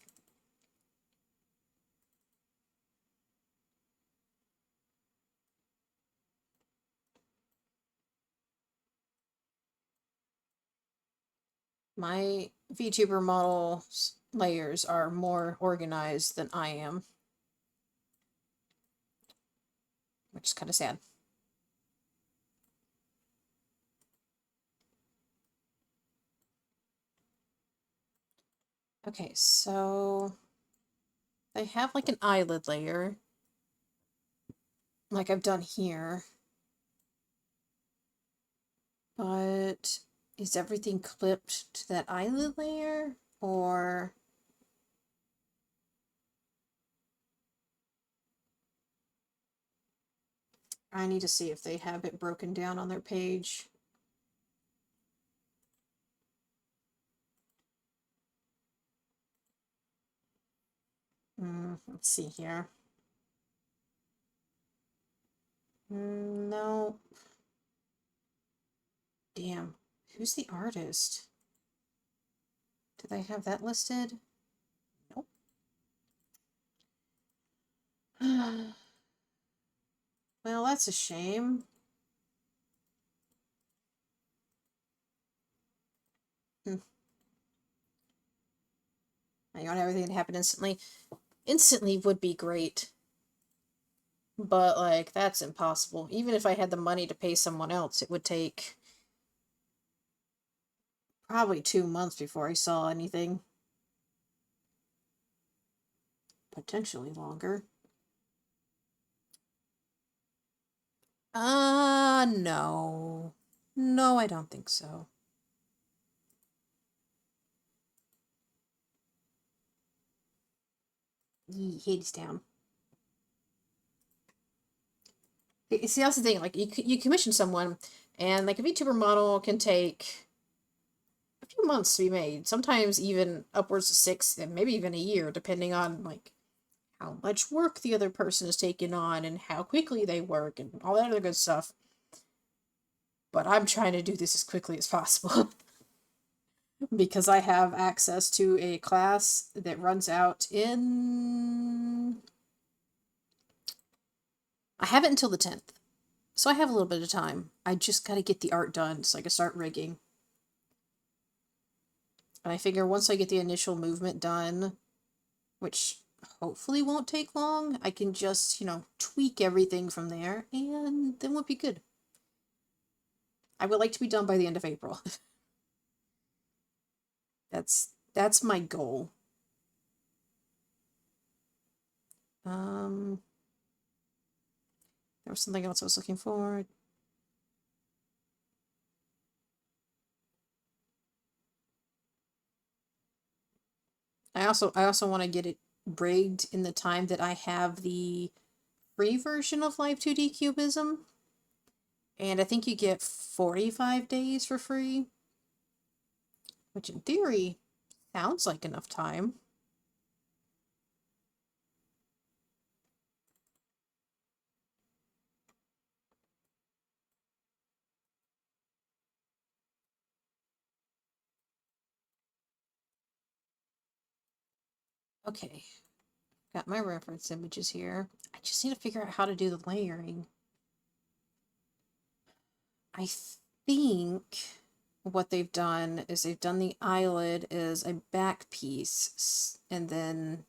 A: My VTuber model layers are more organized than I am, which is kind of sad. Okay, so they have like an eyelid layer, like I've done here, but is everything clipped to that eyelid layer, or I need to see if they have it broken down on their page. Let's see here. No. Damn. Who's the artist? Do they have that listed? Nope. Well, that's a shame. I want everything to happen instantly. Instantly would be great. But, like, that's impossible. Even if I had the money to pay someone else, it would take probably 2 months before I saw anything. Potentially longer. No. No, I don't think so. Hades down. See, that's the thing. Like, you commission someone, and like a VTuber model can take a few months to be made. Sometimes even upwards of 6, and maybe even a year, depending on like how much work the other person is taking on and how quickly they work and all that other good stuff. But I'm trying to do this as quickly as possible because I have access to a class that runs out in. I have it until the 10th. So I have a little bit of time. I just gotta get the art done so I can start rigging. And I figure once I get the initial movement done, which hopefully won't take long, I can just, tweak everything from there, and then we'll be good. I would like to be done by the end of April. That's my goal. There was something else I was looking for. I also want to get it rigged in the time that I have the free version of Live 2D Cubism. And I think you get 45 days for free, which in theory sounds like enough time. Okay, got my reference images here. I just need to figure out how to do the layering. I think what they've done is they've done the eyelid as a back piece, and then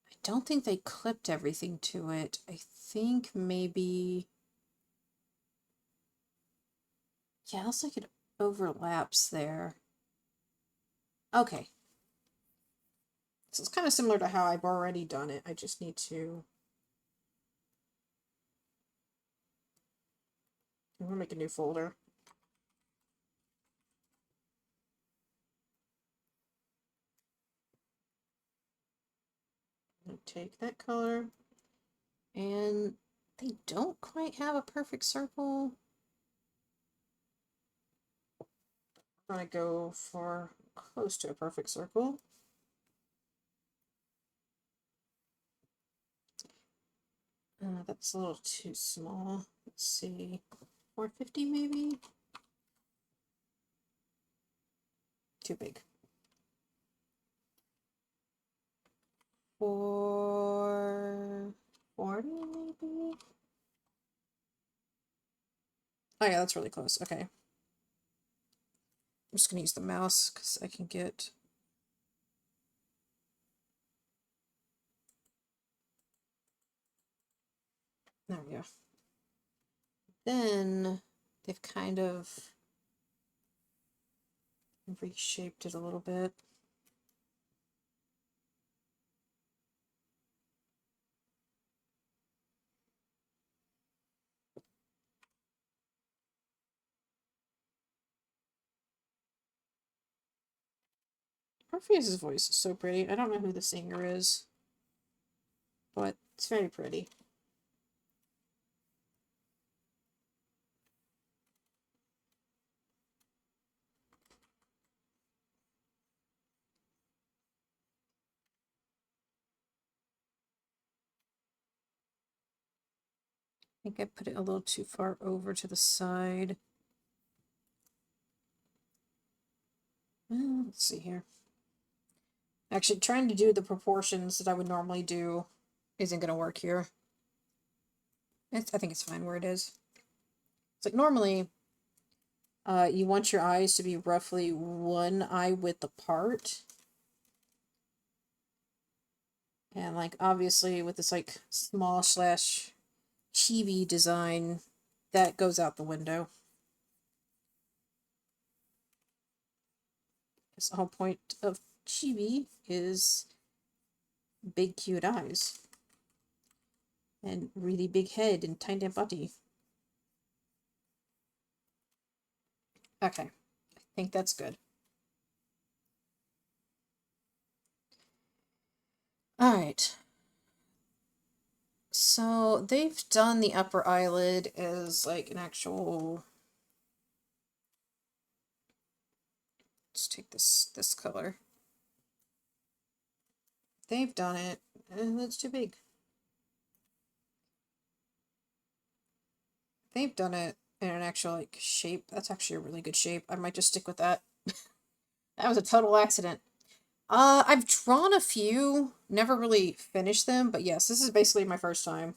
A: I don't think they clipped everything to it. I think maybe, yeah, it looks like it overlaps there. Okay. So it's kind of similar to how I've already done it. I just need to. I'm gonna make a new folder. I'm gonna take that color, and they don't quite have a perfect circle. I'm gonna go for close to a perfect circle. That's a little too small. Let's see, 450 maybe? Too big. 440 maybe? Oh yeah, that's really close. Okay. I'm just gonna use the mouse because I can get. There we go. Then they've kind of reshaped it a little bit. Morpheus' voice is so pretty. I don't know who the singer is, but it's very pretty. think I put it a little too far over to the side. Let's see here. Actually, trying to do the proportions that I would normally do isn't going to work here. I think it's fine where it is. It's like normally, you want your eyes to be roughly one eye width apart. And like obviously with this like small slash chibi design, that goes out the window. Because the whole point of chibi is big cute eyes. And really big head and tiny body. Okay, I think that's good. Alright. So they've done the upper eyelid as like an actual... Let's take this color. They've done it, and it's too big. They've done it in an actual like shape. That's actually a really good shape. I might just stick with that. That was a total accident. I've drawn a few, never really finished them, but yes, this is basically my first time.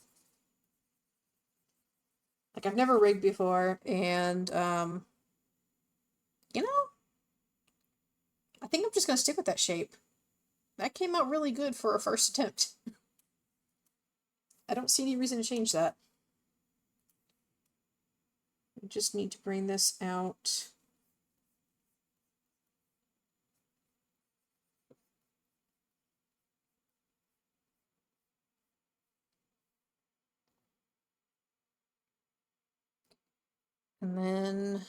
A: Like, I've never rigged before, and, you know, I think I'm just gonna stick with that shape. That came out really good for a first attempt. I don't see any reason to change that. I just need to bring this out. And then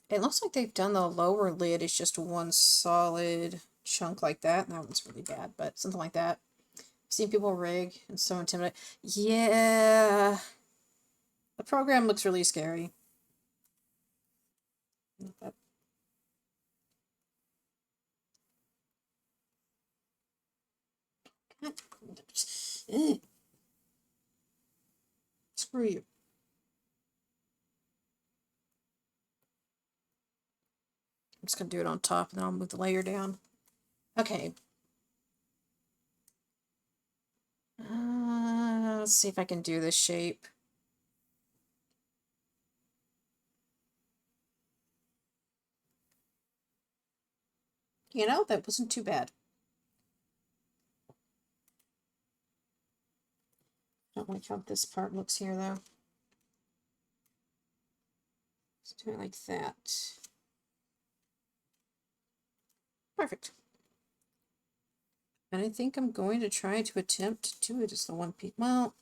A: it looks like they've done the lower lid. It's just one solid chunk like that. And that one's really bad, but something like that. I've seen people rig and so intimidating. Yeah. The program looks really scary. Screw you. I'm just going to do it on top, and then I'll move the layer down. Okay. Let's see if I can do this shape. You know, that wasn't too bad. Don't like how this part looks here, though. Let's do it like that. Perfect. And I think I'm going to try to attempt to do it as the one piece. Well,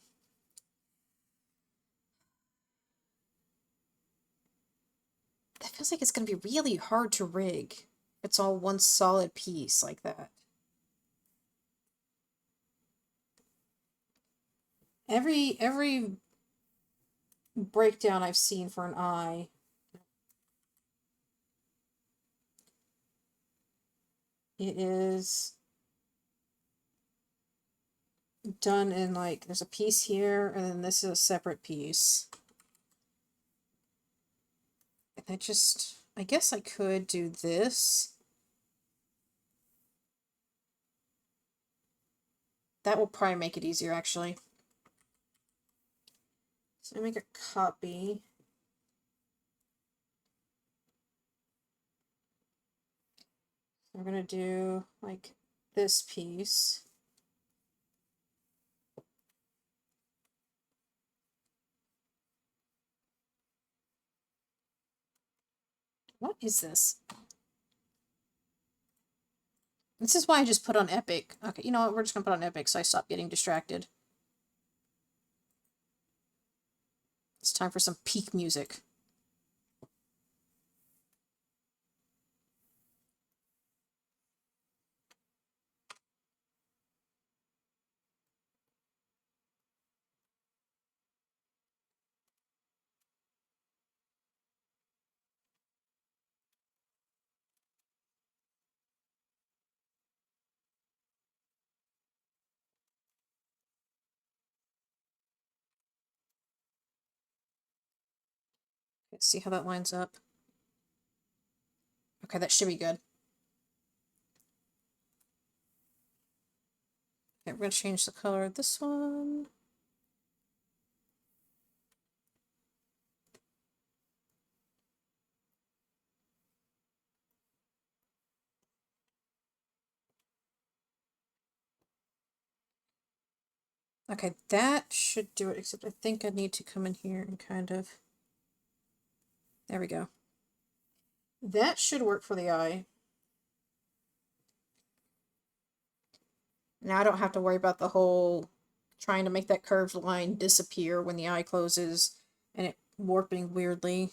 A: that feels like it's going to be really hard to rig. It's all one solid piece like that. Every breakdown I've seen for an eye, it is done in like, there's a piece here, and then this is a separate piece. And I guess I could do this. That will probably make it easier, actually. So I make a copy. I'm gonna do like this piece. What is this? This is why I just put on Epic. Okay, you know what? We're just gonna put on Epic so I stop getting distracted. It's time for some peak music. Let's see how that lines up. Okay, that should be good. Okay, we're gonna change the color of this one. Okay, that should do it, except I think I need to come in here and kind of... There we go. That should work for the eye. Now I don't have to worry about the whole trying to make that curved line disappear when the eye closes and it warping weirdly.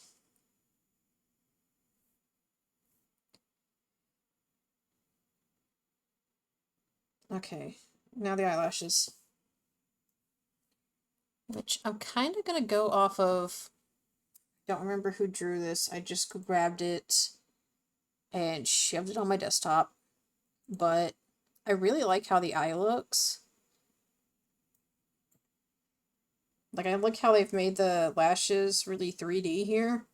A: Okay, now the eyelashes. Which I'm kind of going to go off of... Don't remember who drew this. I just grabbed it and shoved it on my desktop. But I really like how the eye looks. Like, I like how they've made the lashes really 3D here.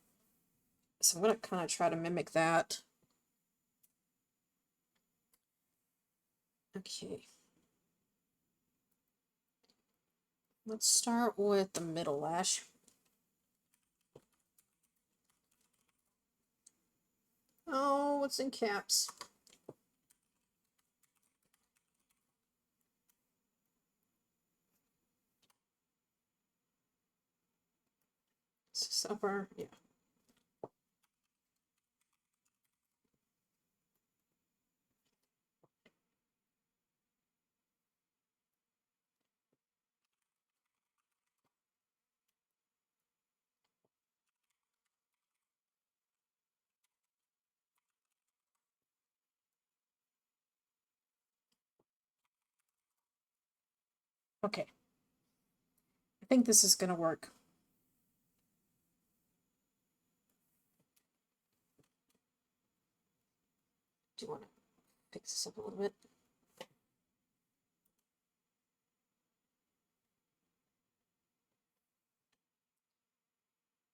A: So I'm going to kind of try to mimic that. Okay. Let's start with the middle lash. Oh, what's in caps? Supper, yeah. Okay. I think this is gonna work. Do you want to fix this up a little bit?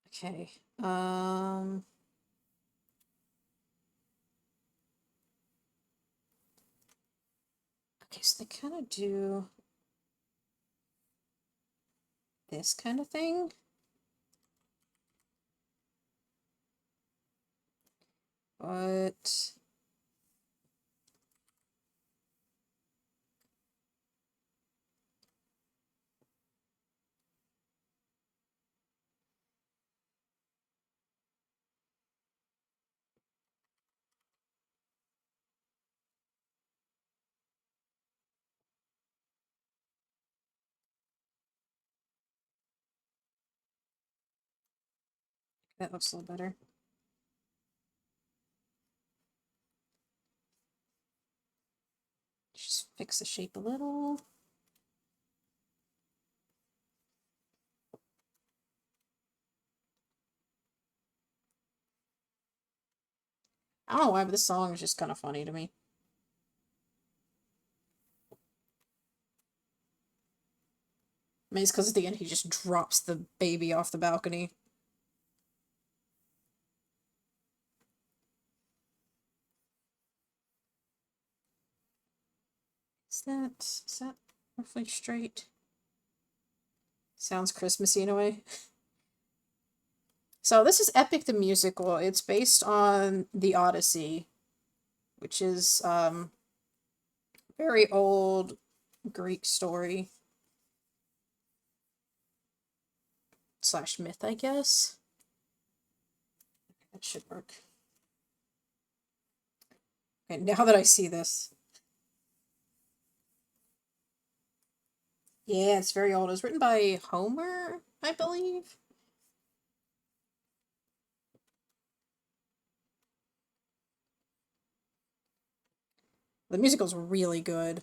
A: Okay. Okay, so they kind of do this kind of thing. But that looks a little better. Just fix the shape a little. I don't know why, but this song is just kind of funny to me. Maybe it's because at the end he just drops the baby off the balcony. Is that roughly straight? Sounds Christmassy in a way. So this is Epic the Musical. It's based on the Odyssey, which is very old Greek story / myth, I guess. That should work. Okay, now that I see this. Yeah, it's very old. It was written by Homer, I believe. The musical's really good.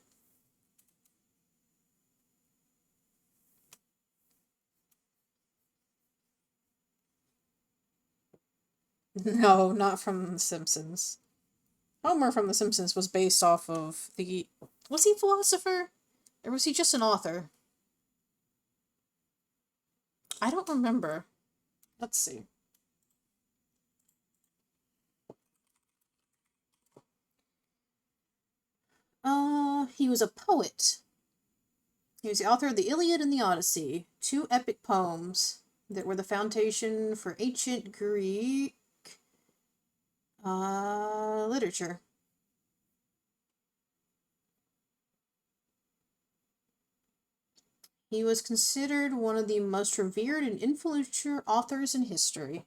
A: No, not from The Simpsons. Homer from The Simpsons was based off of the... Was he a philosopher? Or was he just an author? I don't remember. Let's see. He was a poet. He was the author of the Iliad and the Odyssey, two epic poems that were the foundation for ancient Greek literature. He was considered one of the most revered and influential authors in history.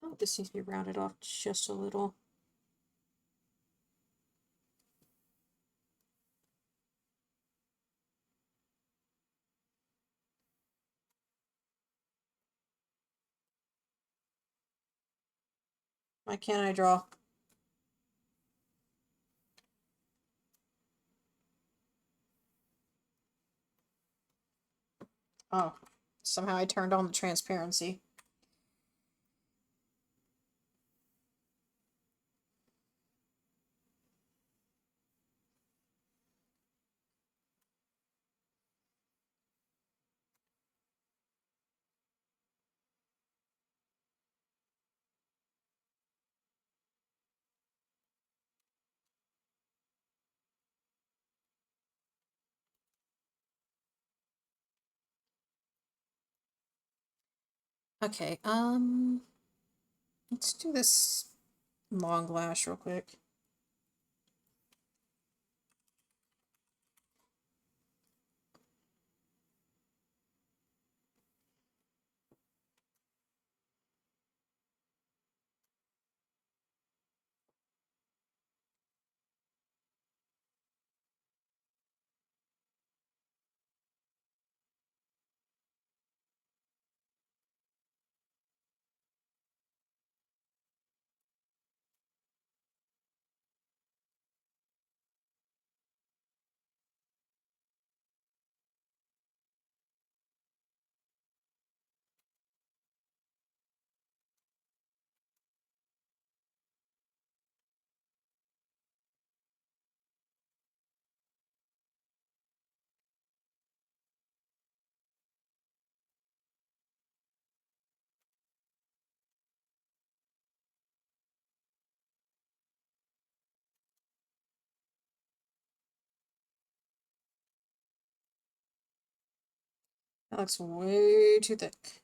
A: Oh, this needs to be rounded off just a little. Why can't I draw? Oh, somehow I turned on the transparency. Okay, let's do this long lash real quick. That looks way too thick.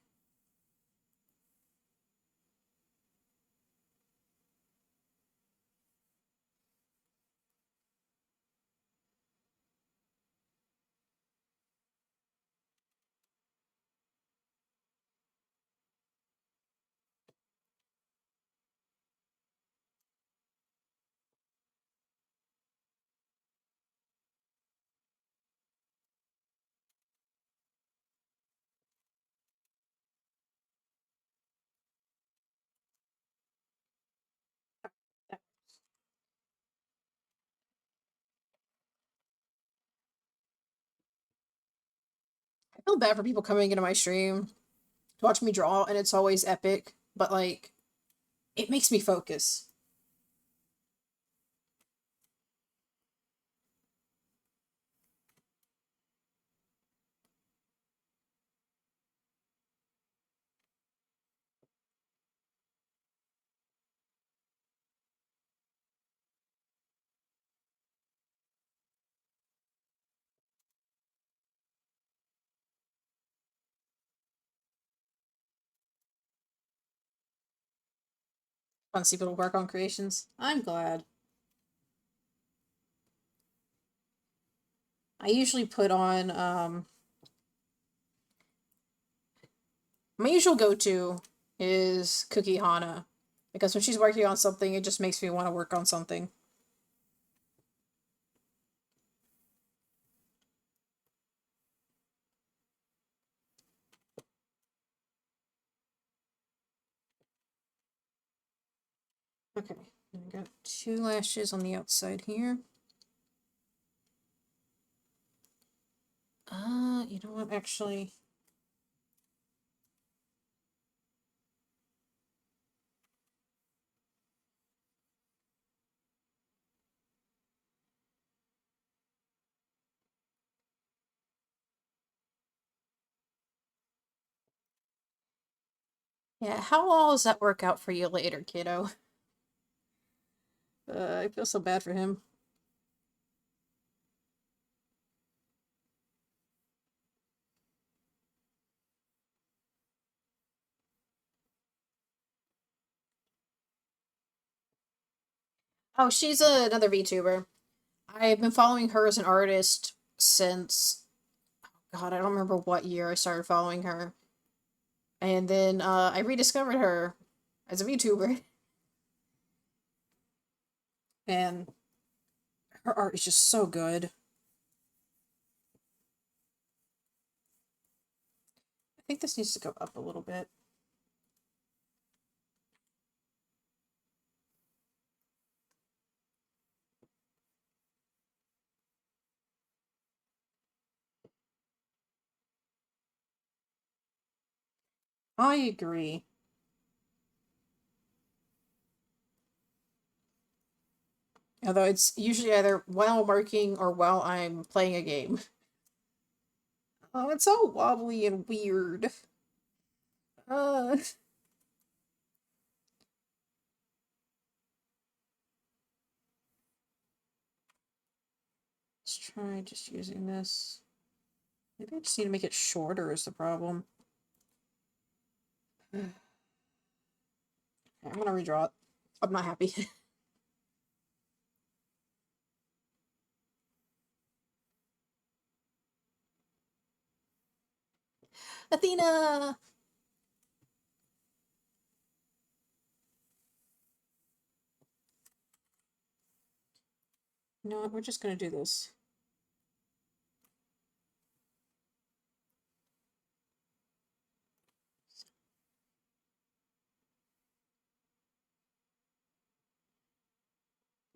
A: I feel bad for people coming into my stream to watch me draw, and it's always epic, but like, it makes me focus. Fun to see people work on creations. I'm glad. I usually put on, my usual go-to is Cookie Hana. Because when she's working on something, it just makes me want to work on something. Okay, I got 2 lashes on the outside here. You know what, actually... Yeah, how all does that work out for you later, kiddo? I feel so bad for him. Oh, she's another VTuber. I've been following her as an artist since... God, I don't remember what year I started following her. And then I rediscovered her as a VTuber. And her art is just so good. I think this needs to go up a little bit. I agree. Although it's usually either while working or while I'm playing a game. Oh, it's all wobbly and weird. Let's try just using this. Maybe I just need to make it shorter is the problem. I'm gonna redraw it. I'm not happy. Athena! You know what? We're just gonna do this.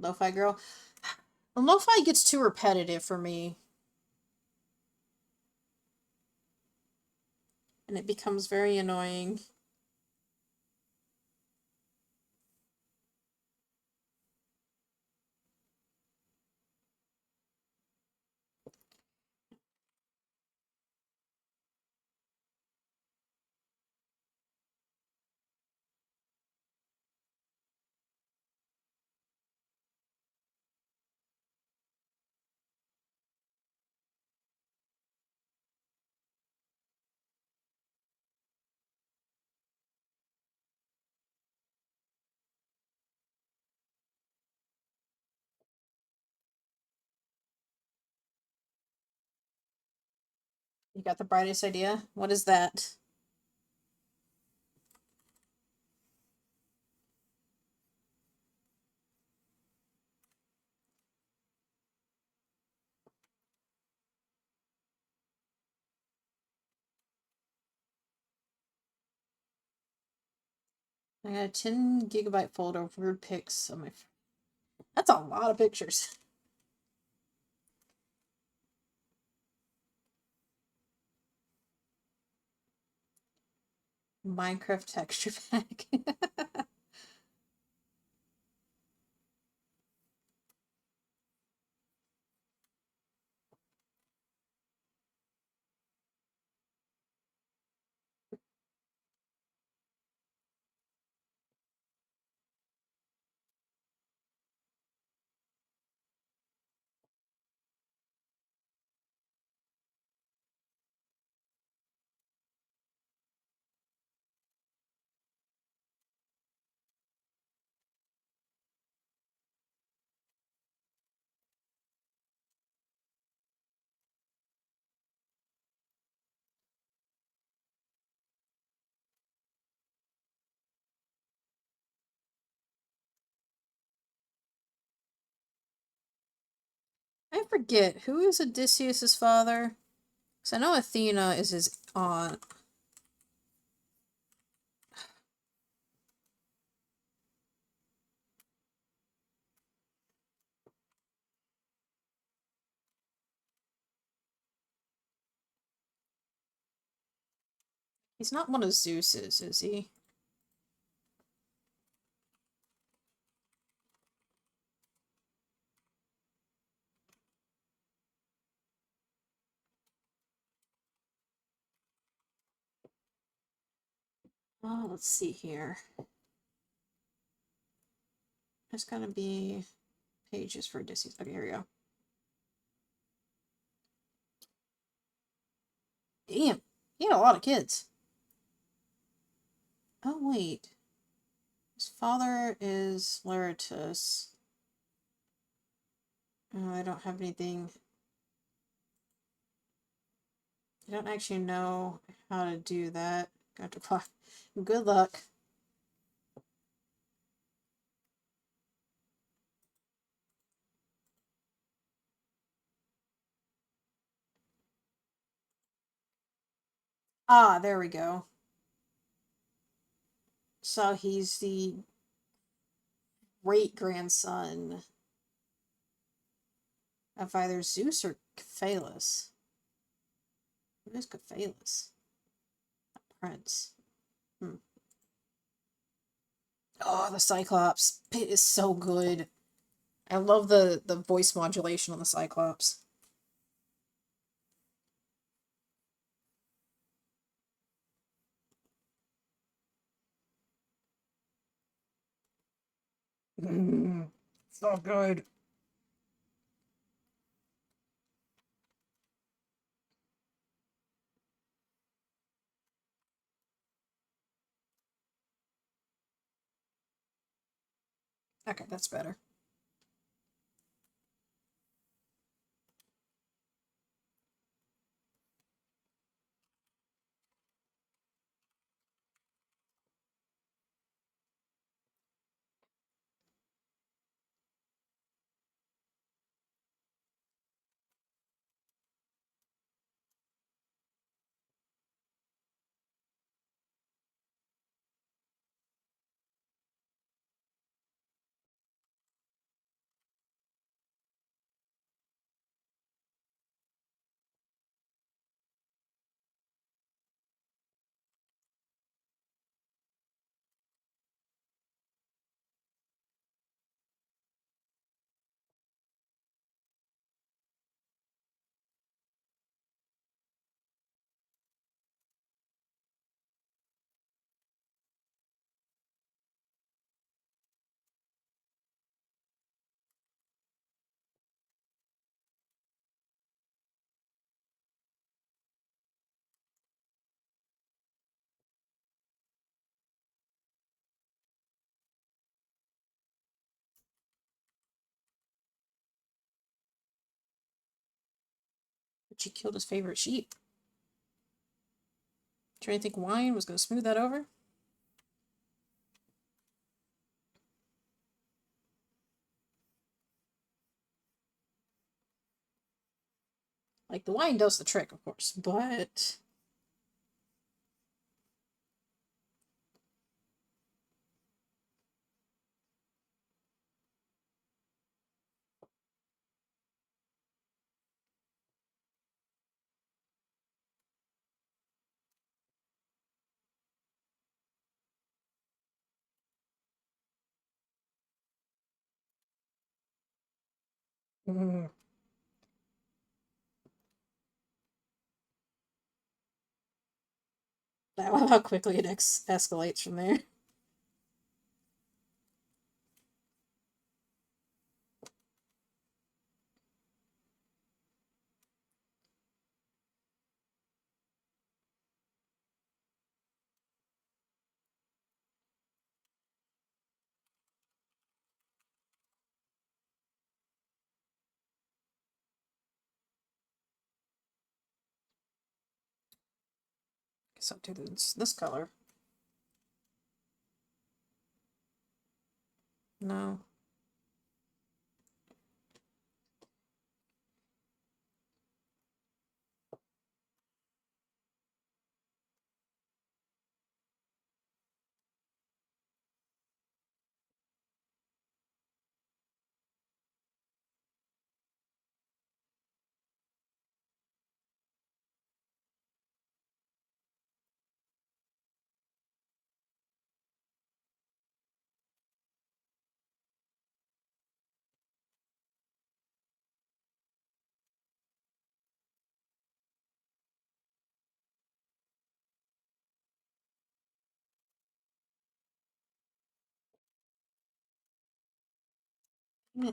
A: Lo-fi girl. Lo-fi gets too repetitive for me. And it becomes very annoying. You got the brightest idea? What is that? I got a 10 gigabyte folder of weird pics on my... That's a lot of pictures. Minecraft texture pack. I forget, who is Odysseus' father? Because I know Athena is his aunt. He's not one of Zeus's, is he? Oh, let's see here. There's gonna be pages for Odysseus. Okay, here we go. Damn, he had a lot of kids. Oh, wait. His father is Laertus. Oh, I don't have anything. I don't actually know how to do that. Got to clock. Good luck. Ah, there we go. So he's the great-grandson of either Zeus or Cephalus. Who is Cephalus? A prince. Oh, the Cyclops. It is so good. I love the voice modulation on the Cyclops. So good. Okay, that's better. But she killed his favorite sheep. Do you think wine was going to smooth that over? Like, the wine does the trick, of course, but... Mm. I love how quickly it escalates from there. Guess I'll do this color. No. I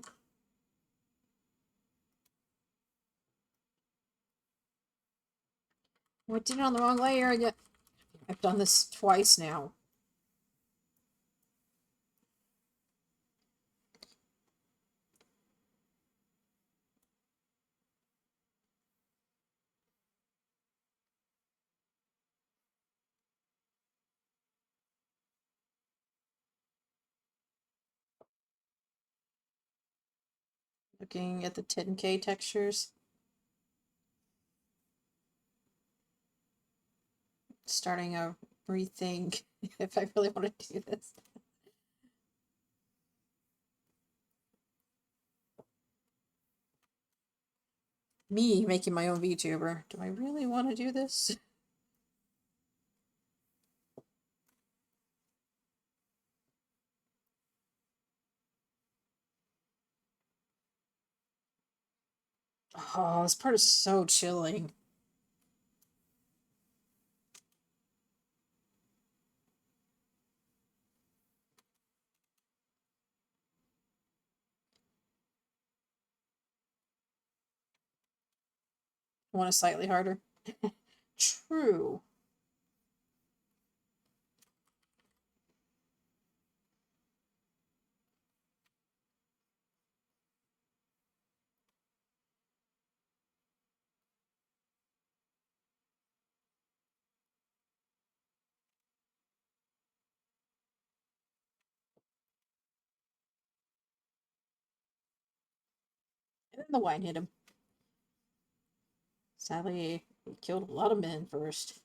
A: did it on the wrong layer again. I've done this twice now. Looking at the 10K textures. Starting a rethink if I really want to do this. Me making my own VTuber. Do I really want to do this? Oh, this part is so chilling. I want it slightly harder. True. And then the wine hit him. Sadly, he killed a lot of men first.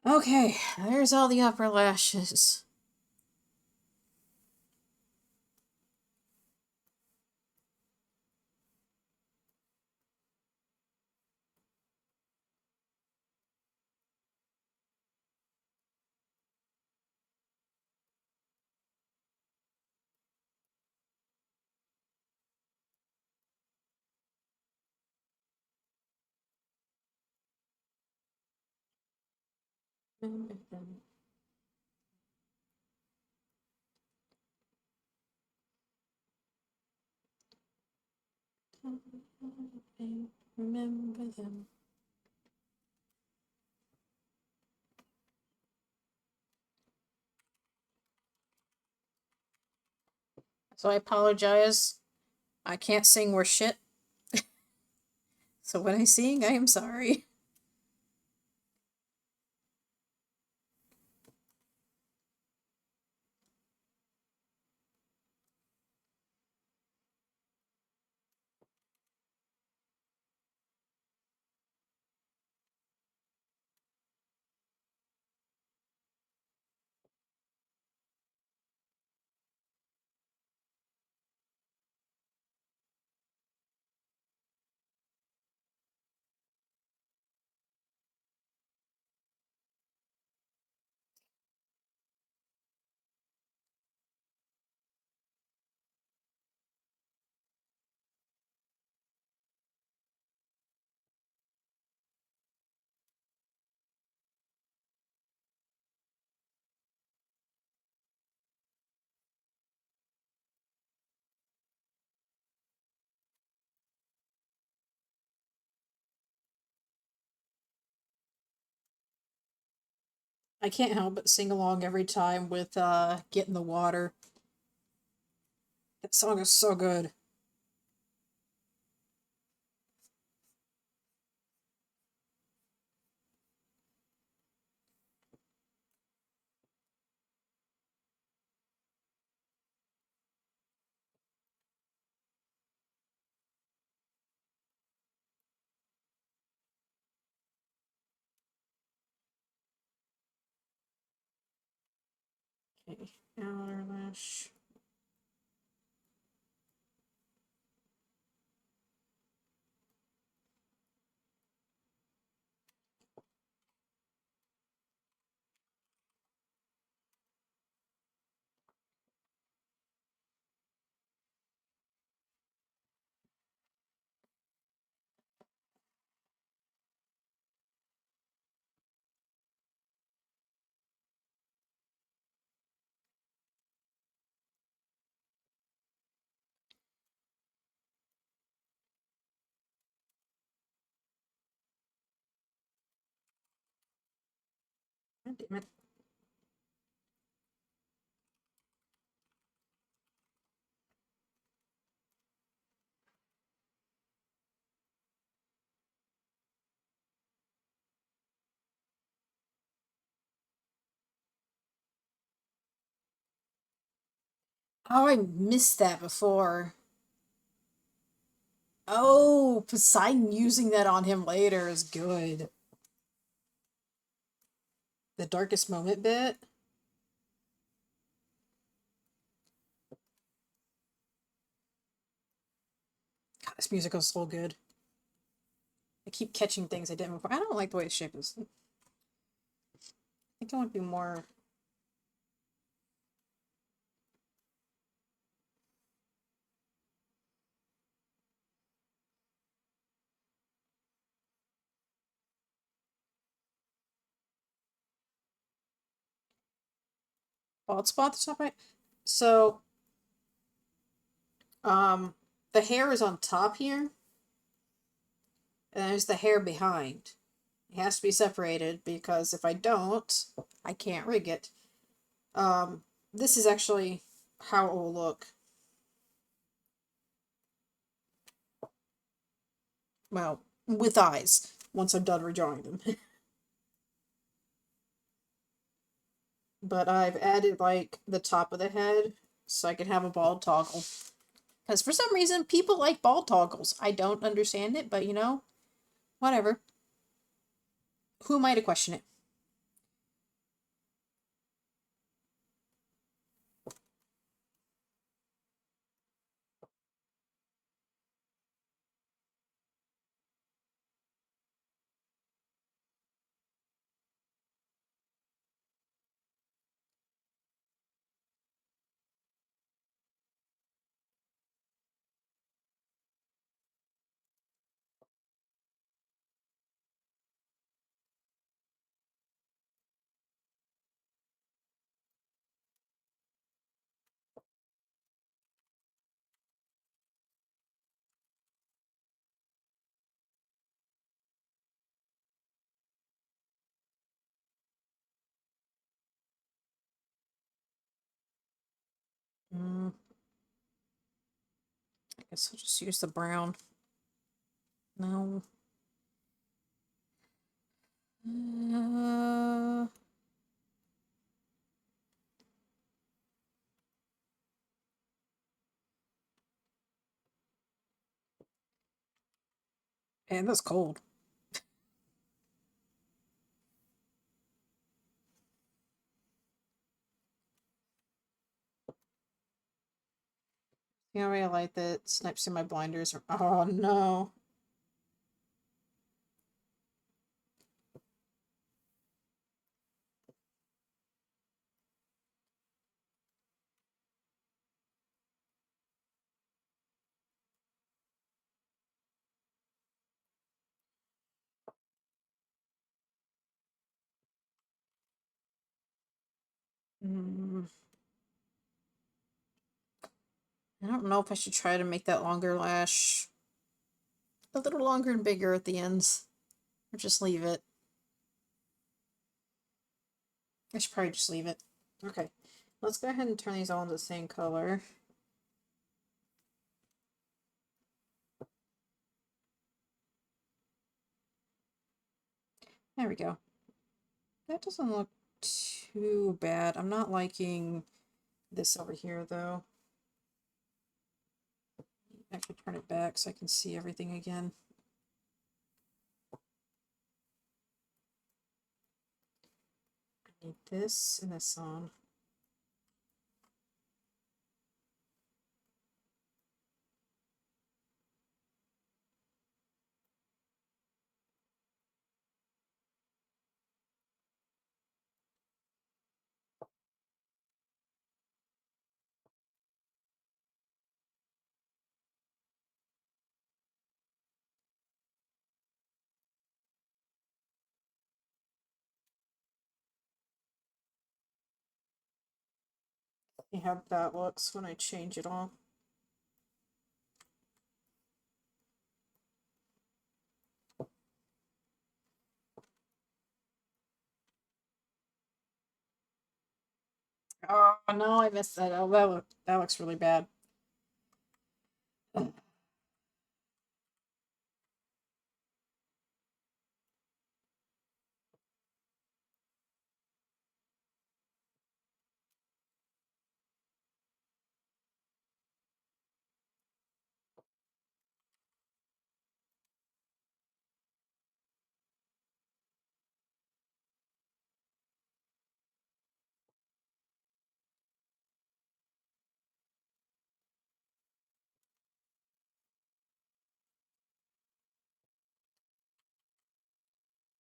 A: Okay, there's all the upper lashes. Remember them. Remember them. So I apologize. I can't sing worth shit. So when I sing, I am sorry. I can't help but sing along every time with Get in the Water. That song is so good. Okay, outer lash. God damn it. Oh, I missed that before. Oh, Poseidon using that on him later is good. The darkest moment bit. God, this music is so good. I keep catching things I didn't before. I don't like the way it's shaped. I think I want to be more. Bald spot that's not right. So, um, the hair is on top here, and there's the hair behind. It has to be separated because if I don't, I can't rig it. This is actually how it will look. Well, with eyes, once I'm done redrawing them. But I've added, like, the top of the head so I can have a bald toggle. Because for some reason, people like bald toggles. I don't understand it, but you know, whatever. Who am I to question it? Mm, I guess I'll just use the brown. No. Uh, Man, that's cold. You know, I light that snipes in my blinders. Oh no. Mm, I don't know if I should try to make that longer lash a little longer and bigger at the ends. Or just leave it. I should probably just leave it. Okay. Let's go ahead and turn these all into the same color. There we go. That doesn't look too bad. I'm not liking this over here, though. Actually turn it back so I can see everything again. I need this and this on. See how that looks when I change it all. Oh, no, I missed that. Oh, that looks really bad.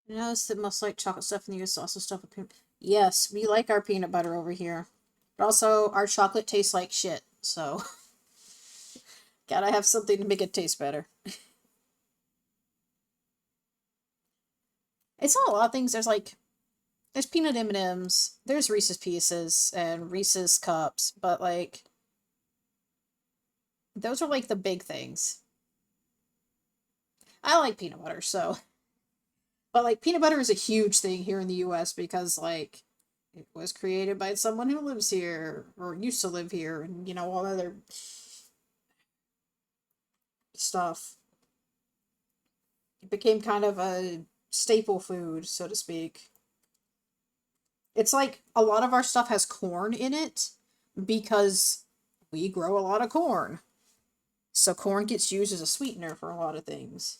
A: I noticed that most like chocolate stuff in the US also stuff with peanut. Yes, we like our peanut butter over here. But also, our chocolate tastes like shit, so gotta have something to make it taste better. It's not a lot of things. There's peanut M&Ms, there's Reese's Pieces, and Reese's Cups, but like, those are like the big things. I like peanut butter, so. But like, peanut butter is a huge thing here in the US because like, it was created by someone who lives here, or used to live here, and all other stuff. It became kind of a staple food, so to speak. It's like a lot of our stuff has corn in it because we grow a lot of corn. So corn gets used as a sweetener for a lot of things.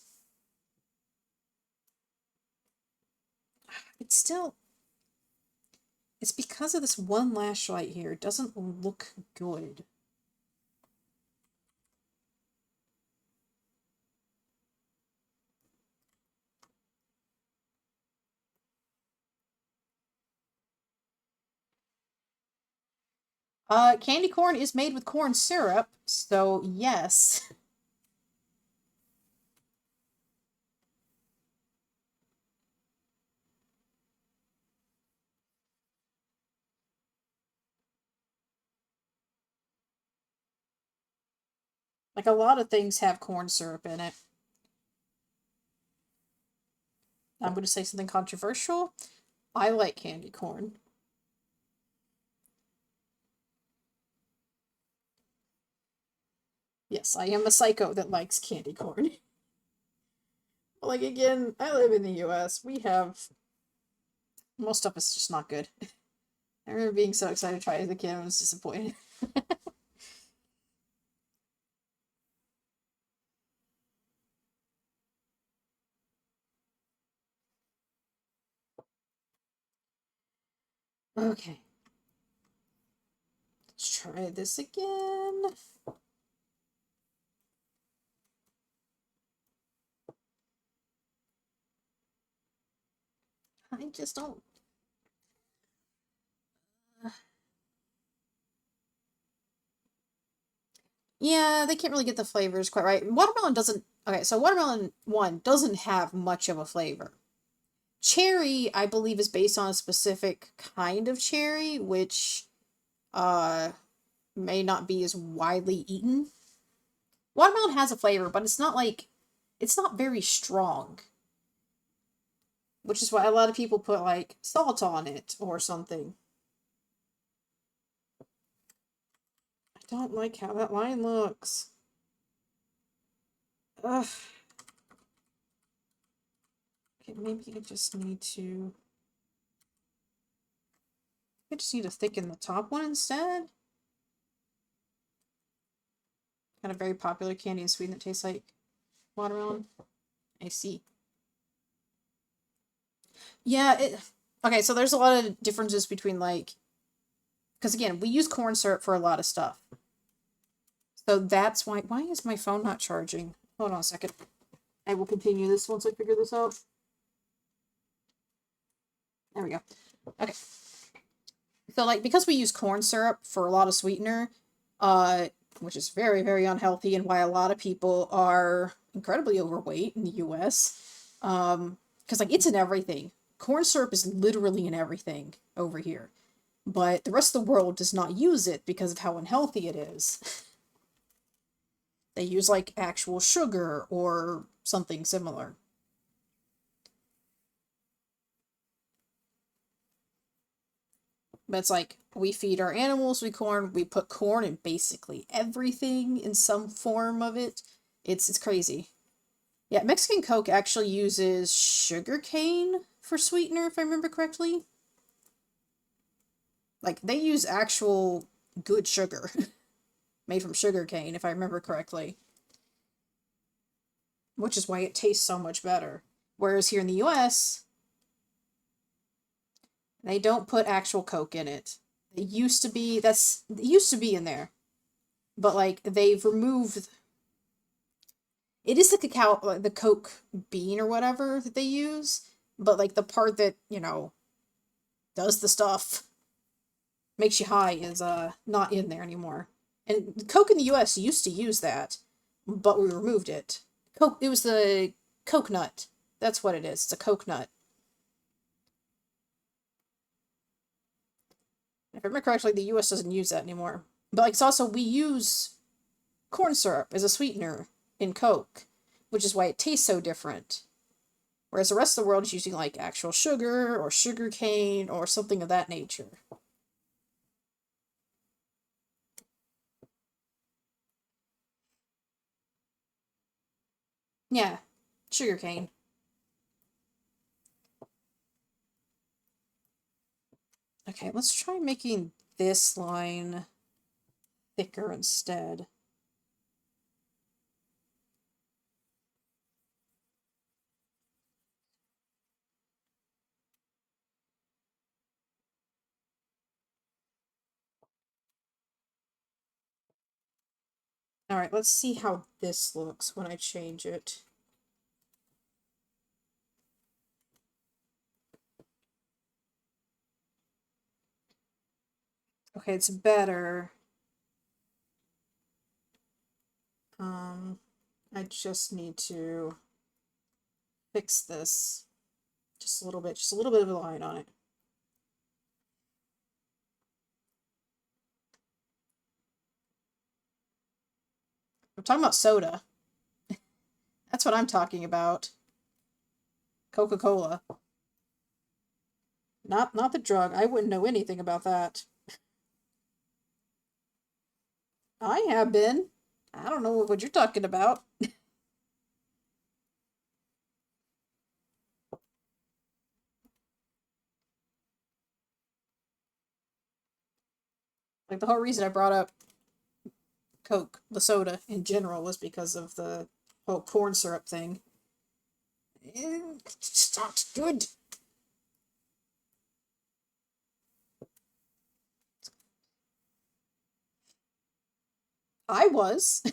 A: It's still, it's because of this one lash light here. It doesn't look good. Candy corn is made with corn syrup, so yes. Like a lot of things have corn syrup in it. I'm going to say something controversial. I like candy corn. Yes, I am a psycho that likes candy corn. Like, again, I live in the US. We have. Most stuff is just not good. I remember being so excited to try it as a kid, I was disappointed. Okay, let's try this again. I just don't. Yeah, they can't really get the flavors quite right. Watermelon doesn't. Okay, so watermelon one doesn't have much of a flavor. Cherry, I believe, is based on a specific kind of cherry, which uh may not be as widely eaten. Watermelon has a flavor, but it's not very strong, which is why a lot of people put like salt on it or something. I don't like how that line looks. Ugh. Okay, maybe I just need to. I just need to thicken the top one instead. Got a very popular candy in Sweden that tastes like watermelon. I see. Yeah, okay, so there's a lot of differences between like, because again, we use corn syrup for a lot of stuff. So that's why is my phone not charging? Hold on a second. I will continue this once I figure this out. There we go. Okay. So like, because we use corn syrup for a lot of sweetener, which is very, very unhealthy and why a lot of people are incredibly overweight in the US. Because like, it's in everything. Corn syrup is literally in everything over here. But the rest of the world does not use it because of how unhealthy it is. They use like actual sugar or something similar. But it's like, we feed our animals with corn. We put corn in basically everything in some form of it. It's crazy. Yeah, Mexican Coke actually uses sugar cane for sweetener, if I remember correctly. Like, they use actual good sugar made from sugar cane, if I remember correctly. Which is why it tastes so much better. Whereas here in the US, they don't put actual Coke in it. It used to be, it used to be in there. But, like, they've removed, it is the cacao, like, the Coke bean or whatever that they use. But, like, the part that, does the stuff, makes you high, is, not in there anymore. And Coke in the US used to use that, but we removed it. Coke, it was the Coke nut. That's what it is. It's a Coke nut. If I remember correctly, the US doesn't use that anymore. But, like, it's also, we use corn syrup as a sweetener in Coke, which is why it tastes so different. Whereas the rest of the world is using, like, actual sugar or sugar cane or something of that nature. Yeah, sugar cane. Okay, let's try making this line thicker instead. Alright, let's see how this looks when I change it. Okay, it's better. I just need to fix this just a little bit, just a little bit of a line on it. I'm talking about soda. That's what I'm talking about. Coca-Cola. Not the drug. I wouldn't know anything about that. I have been. I don't know what you're talking about. Like, the whole reason I brought up Coke, the soda in general, was because of the whole corn syrup thing. It's not good. I was.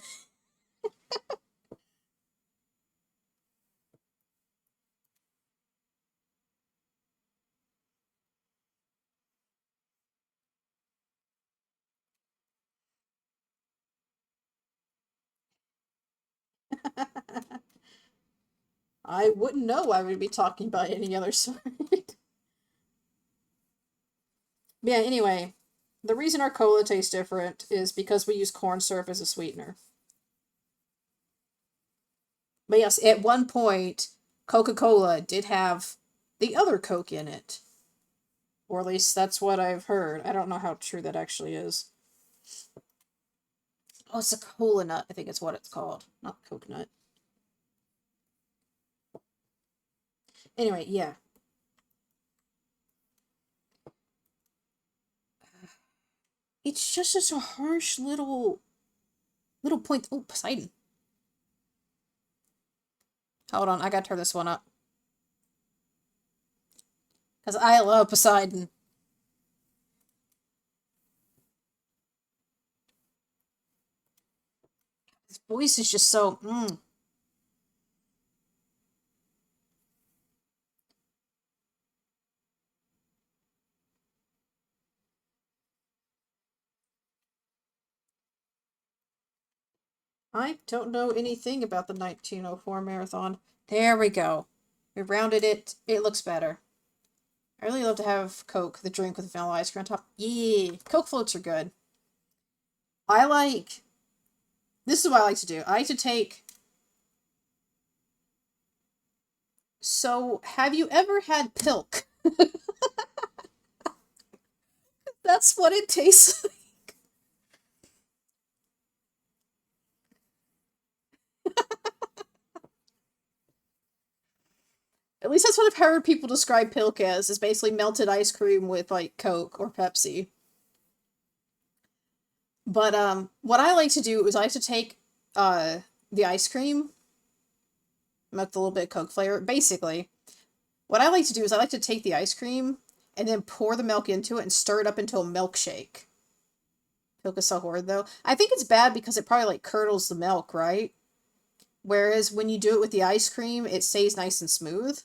A: I wouldn't know I would be talking about any other sort. Yeah, anyway, the reason our cola tastes different is because we use corn syrup as a sweetener. But yes, at one point, Coca-Cola did have the other Coke in it. Or at least that's what I've heard. I don't know how true that actually is. Oh, it's a cola nut, I think it's what it's called. Not coconut. Anyway, yeah. It's just such a harsh little point. Oh, Poseidon. Hold on, I gotta turn this one up. Because I love Poseidon. His voice is just so, I don't know anything about the 1904 marathon. There we go. We rounded it. It looks better. I really love to have Coke, the drink with vanilla ice cream on top. Yeah, Coke floats are good. I like. This is what I like to do. I like to take. So, have you ever had Pilk? That's what it tastes like. At least that's what I've heard people describe Pilk as, is basically melted ice cream with, like, Coke or Pepsi. But, what I like to do is I like to take, the ice cream, with a little bit of Coke flavor. Basically, what I like to do is I like to take the ice cream and then pour the milk into it and stir it up into a milkshake. Milk is so horrid, though. I think it's bad because it probably, like, curdles the milk, right? Whereas when you do it with the ice cream, it stays nice and smooth.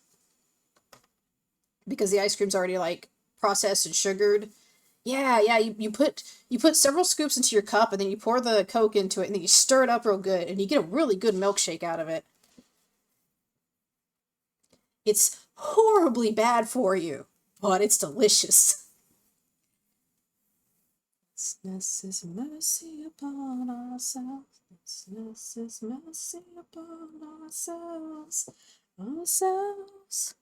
A: Because the ice cream's already, like, processed and sugared. Yeah, yeah, you put several scoops into your cup and then you pour the Coke into it and then you stir it up real good and you get a really good milkshake out of it. It's horribly bad for you, but it's delicious. This is mercy upon ourselves. This is mercy upon ourselves. Ourselves.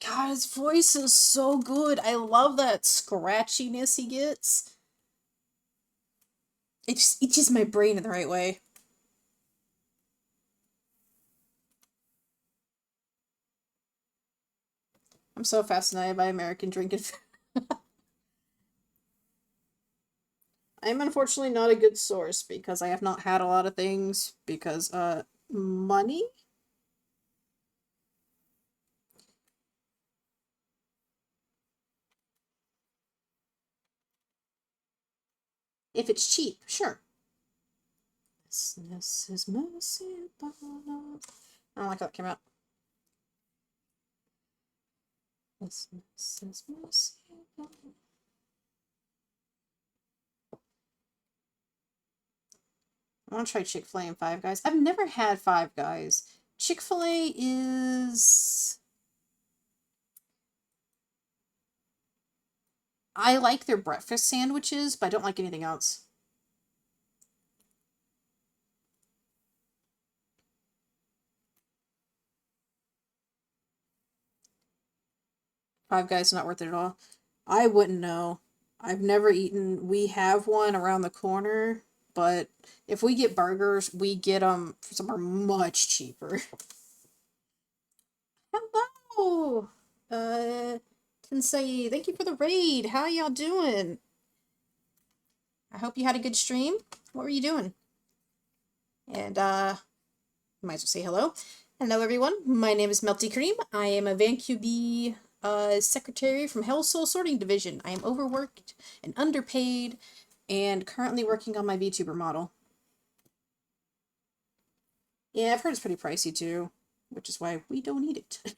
A: God, his voice is so good. I love that scratchiness he gets. It just itches my brain in the right way. I'm so fascinated by American drinking food. I'm unfortunately not a good source because I have not had a lot of things because, money? If it's cheap, sure. This is mercy upon us. I don't like how that came out. This is mercy upon us. I want to try Chick-fil-A and Five Guys. I've never had Five Guys. Chick-fil-A is... I like their breakfast sandwiches, but I don't like anything else. Five Guys not worth it at all. I wouldn't know. I've never eaten. We have one around the corner, but if we get burgers, we get them somewhere much cheaper. Hello! Tensei, thank you for the raid. How y'all doing? I hope you had a good stream. What were you doing? And, might as well say hello. Hello, everyone. My name is Melti Kreame. I am a VanQB secretary from Hell Soul Sorting Division. I am overworked and underpaid and currently working on my VTuber model. Yeah, I've heard it's pretty pricey too, which is why we don't need it.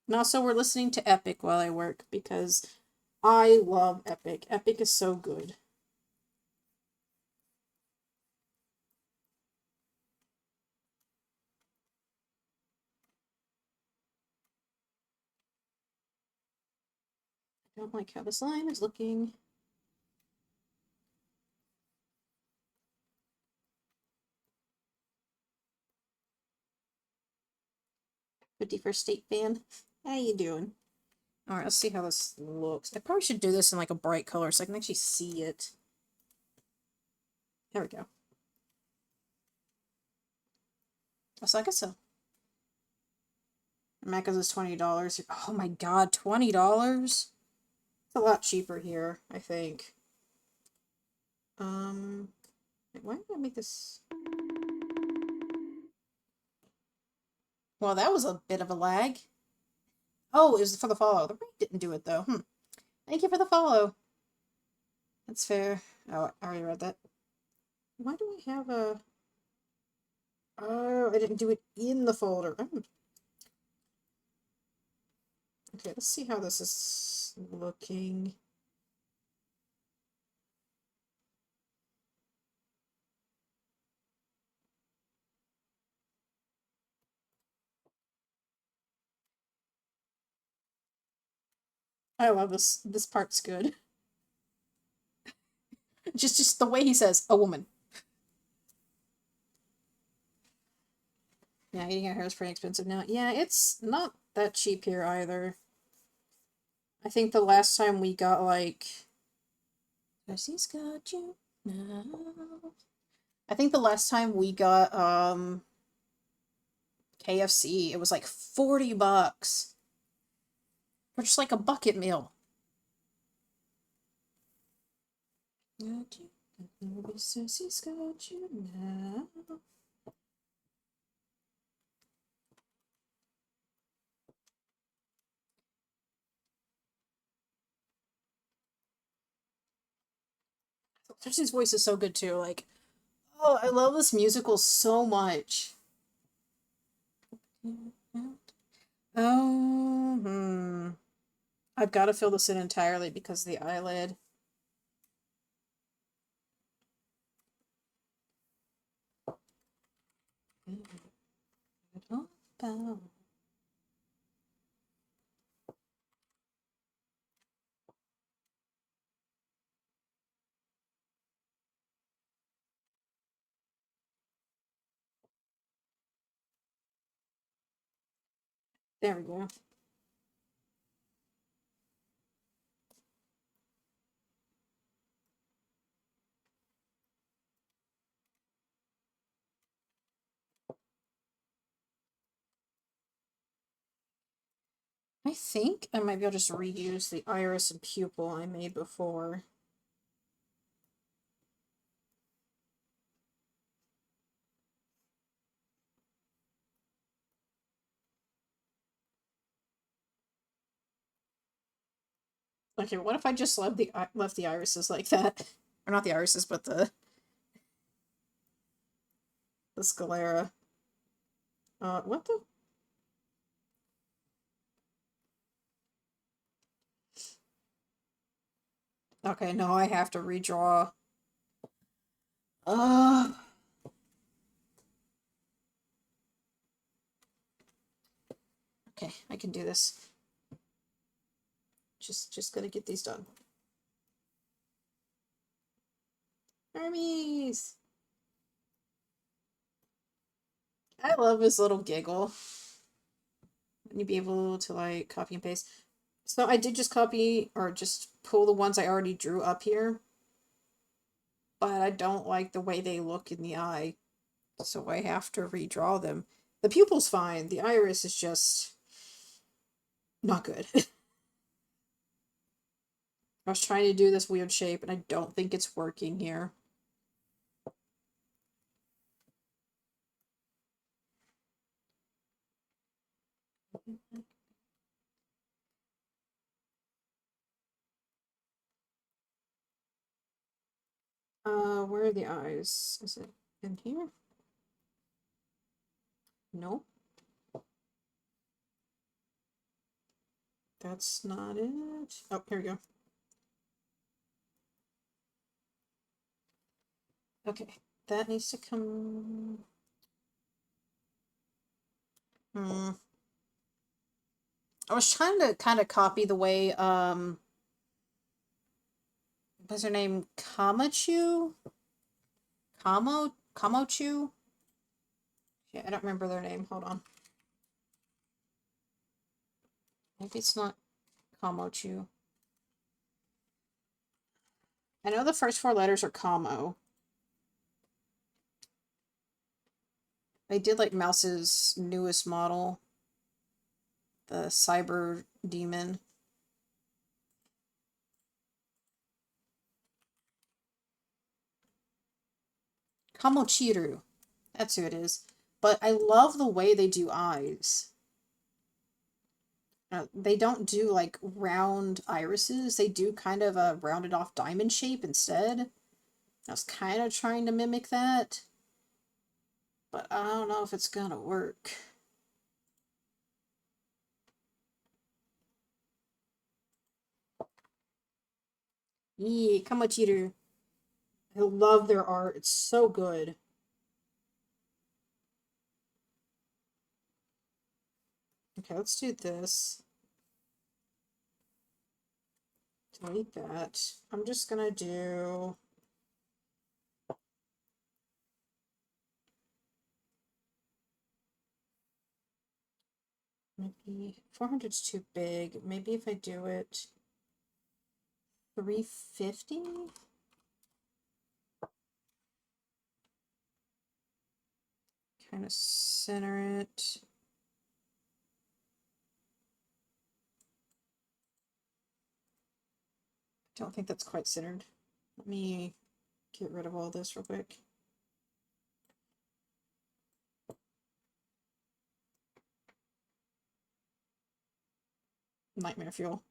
A: And also, we're listening to Epic while I work because I love Epic. Epic is so good. I don't like how the slime is looking. 51st State fan. How you doing? Alright, let's see how this looks. I probably should do this in like a bright color so I can actually see it. There we go. So I guess so. Macca's is $20. Oh my god, $20? It's a lot cheaper here, I think. Why did I make this? Well, that was a bit of a lag. Oh, it was for the follow. The raid didn't do it, though. Thank you for the follow. That's fair. Oh, I already read that. Why do I have a... Oh, I didn't do it in the folder. Okay, let's see how this is looking. I love this. This part's good. Just the way he says, a woman. Yeah, eating out here is pretty expensive now. Yeah, it's not that cheap here either. I think the last time we got like... Jesse's got you now. I think the last time we got KFC, it was like $40 for just like a bucket meal. Got you. Jesse's got you now. Jesse's voice is so good too. Like, oh, I love this musical so much. Oh, I've got to fill this in entirely because of the eyelid. There we go. I think I might be able to just reuse the iris and pupil I made before. Okay, what if I just left the irises like that? Or not the irises, but the sclera. What the? Okay, no, I have to redraw. Okay, I can do this. Just gonna get these done. Hermes! I love his little giggle. And you'd be able to, like, copy and paste. So I did just copy, or just pull the ones I already drew up here. But I don't like the way they look in the eye. So I have to redraw them. The pupil's fine. The iris is just... not good. I was trying to do this weird shape, and I don't think it's working here. Where are the eyes? Is it in here? Nope. That's not it. Oh, here we go. Okay, that needs to come... I was trying to kind of copy the way, what's her name? Kamochu? Yeah, I don't remember their name. Hold on. Maybe it's not Kamochu. I know the first four letters are Kamo. I did like Mouse's newest model. The Cyber Demon. Kamochiru. That's who it is. But I love the way they do eyes. They don't do like round irises. They do kind of a rounded off diamond shape instead. I was kind of trying to mimic that. But I don't know if it's gonna work. Yee, Kamochiru. I love their art. It's so good. Okay, let's do this. Delete that. I'm just gonna do... Maybe 400's too big. Maybe if I do it 350? Kind of center it. Don't think that's quite centered. Let me get rid of all this real quick. Nightmare fuel.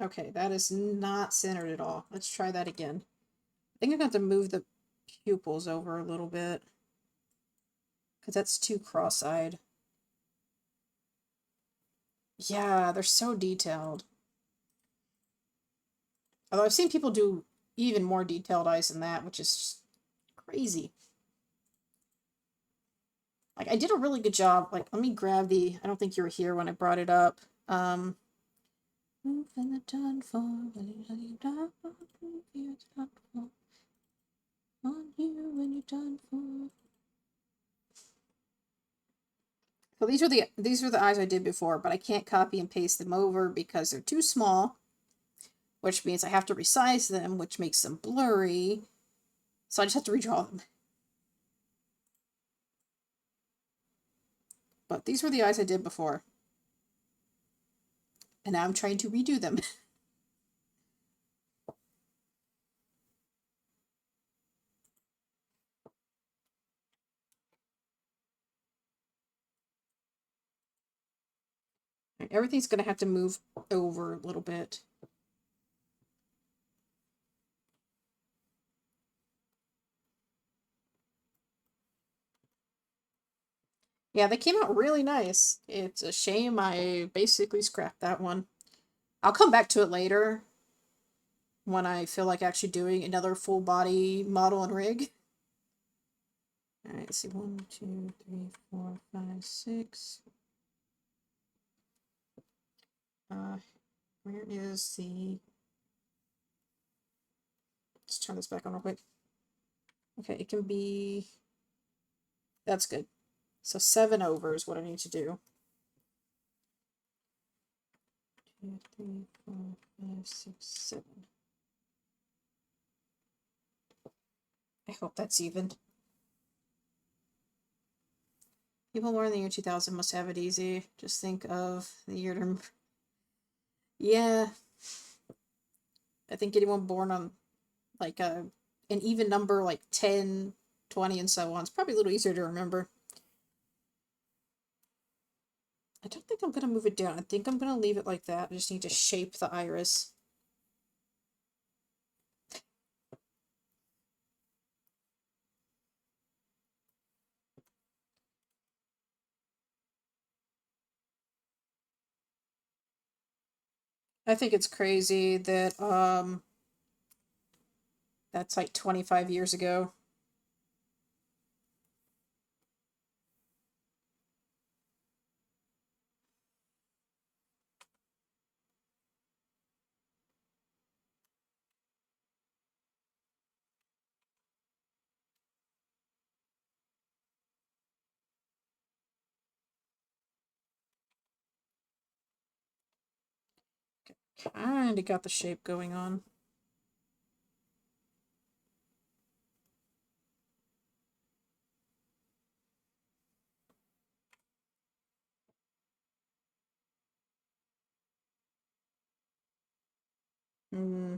A: Okay, that is not centered at all. Let's try that again. I think I'm going to have to move the pupils over a little bit, because that's too cross-eyed. Yeah, they're so detailed. Although I've seen people do even more detailed eyes than that, which is crazy. Like, I did a really good job. Like, let me grab the... I don't think you were here when I brought it up. Move in the done for, on you when you're done for. So these are the eyes I did before, but I can't copy and paste them over because they're too small, which means I have to resize them, which makes them blurry. So I just have to redraw them. But these were the eyes I did before. And now I'm trying to redo them. Everything's going to have to move over a little bit. Yeah, they came out really nice. It's a shame I basically scrapped that one. I'll come back to it later when I feel like actually doing another full body model and rig. Alright, let's see. 1, 2, 3, 4, 5, 6. Where is the... Let's turn this back on real quick. Okay, it can be... That's good. So 7 over is what I need to do. 2, 3, 4, 5, 6, 7. I hope that's even. People born in the year 2000 must have it easy. Just think of the year to... Yeah. I think anyone born on like an even number like 10, 20, and so on, it's probably a little easier to remember. I don't think I'm going to move it down. I think I'm going to leave it like that. I just need to shape the iris. I think it's crazy that that's like 25 years ago. Kinda got the shape going on. Hmm.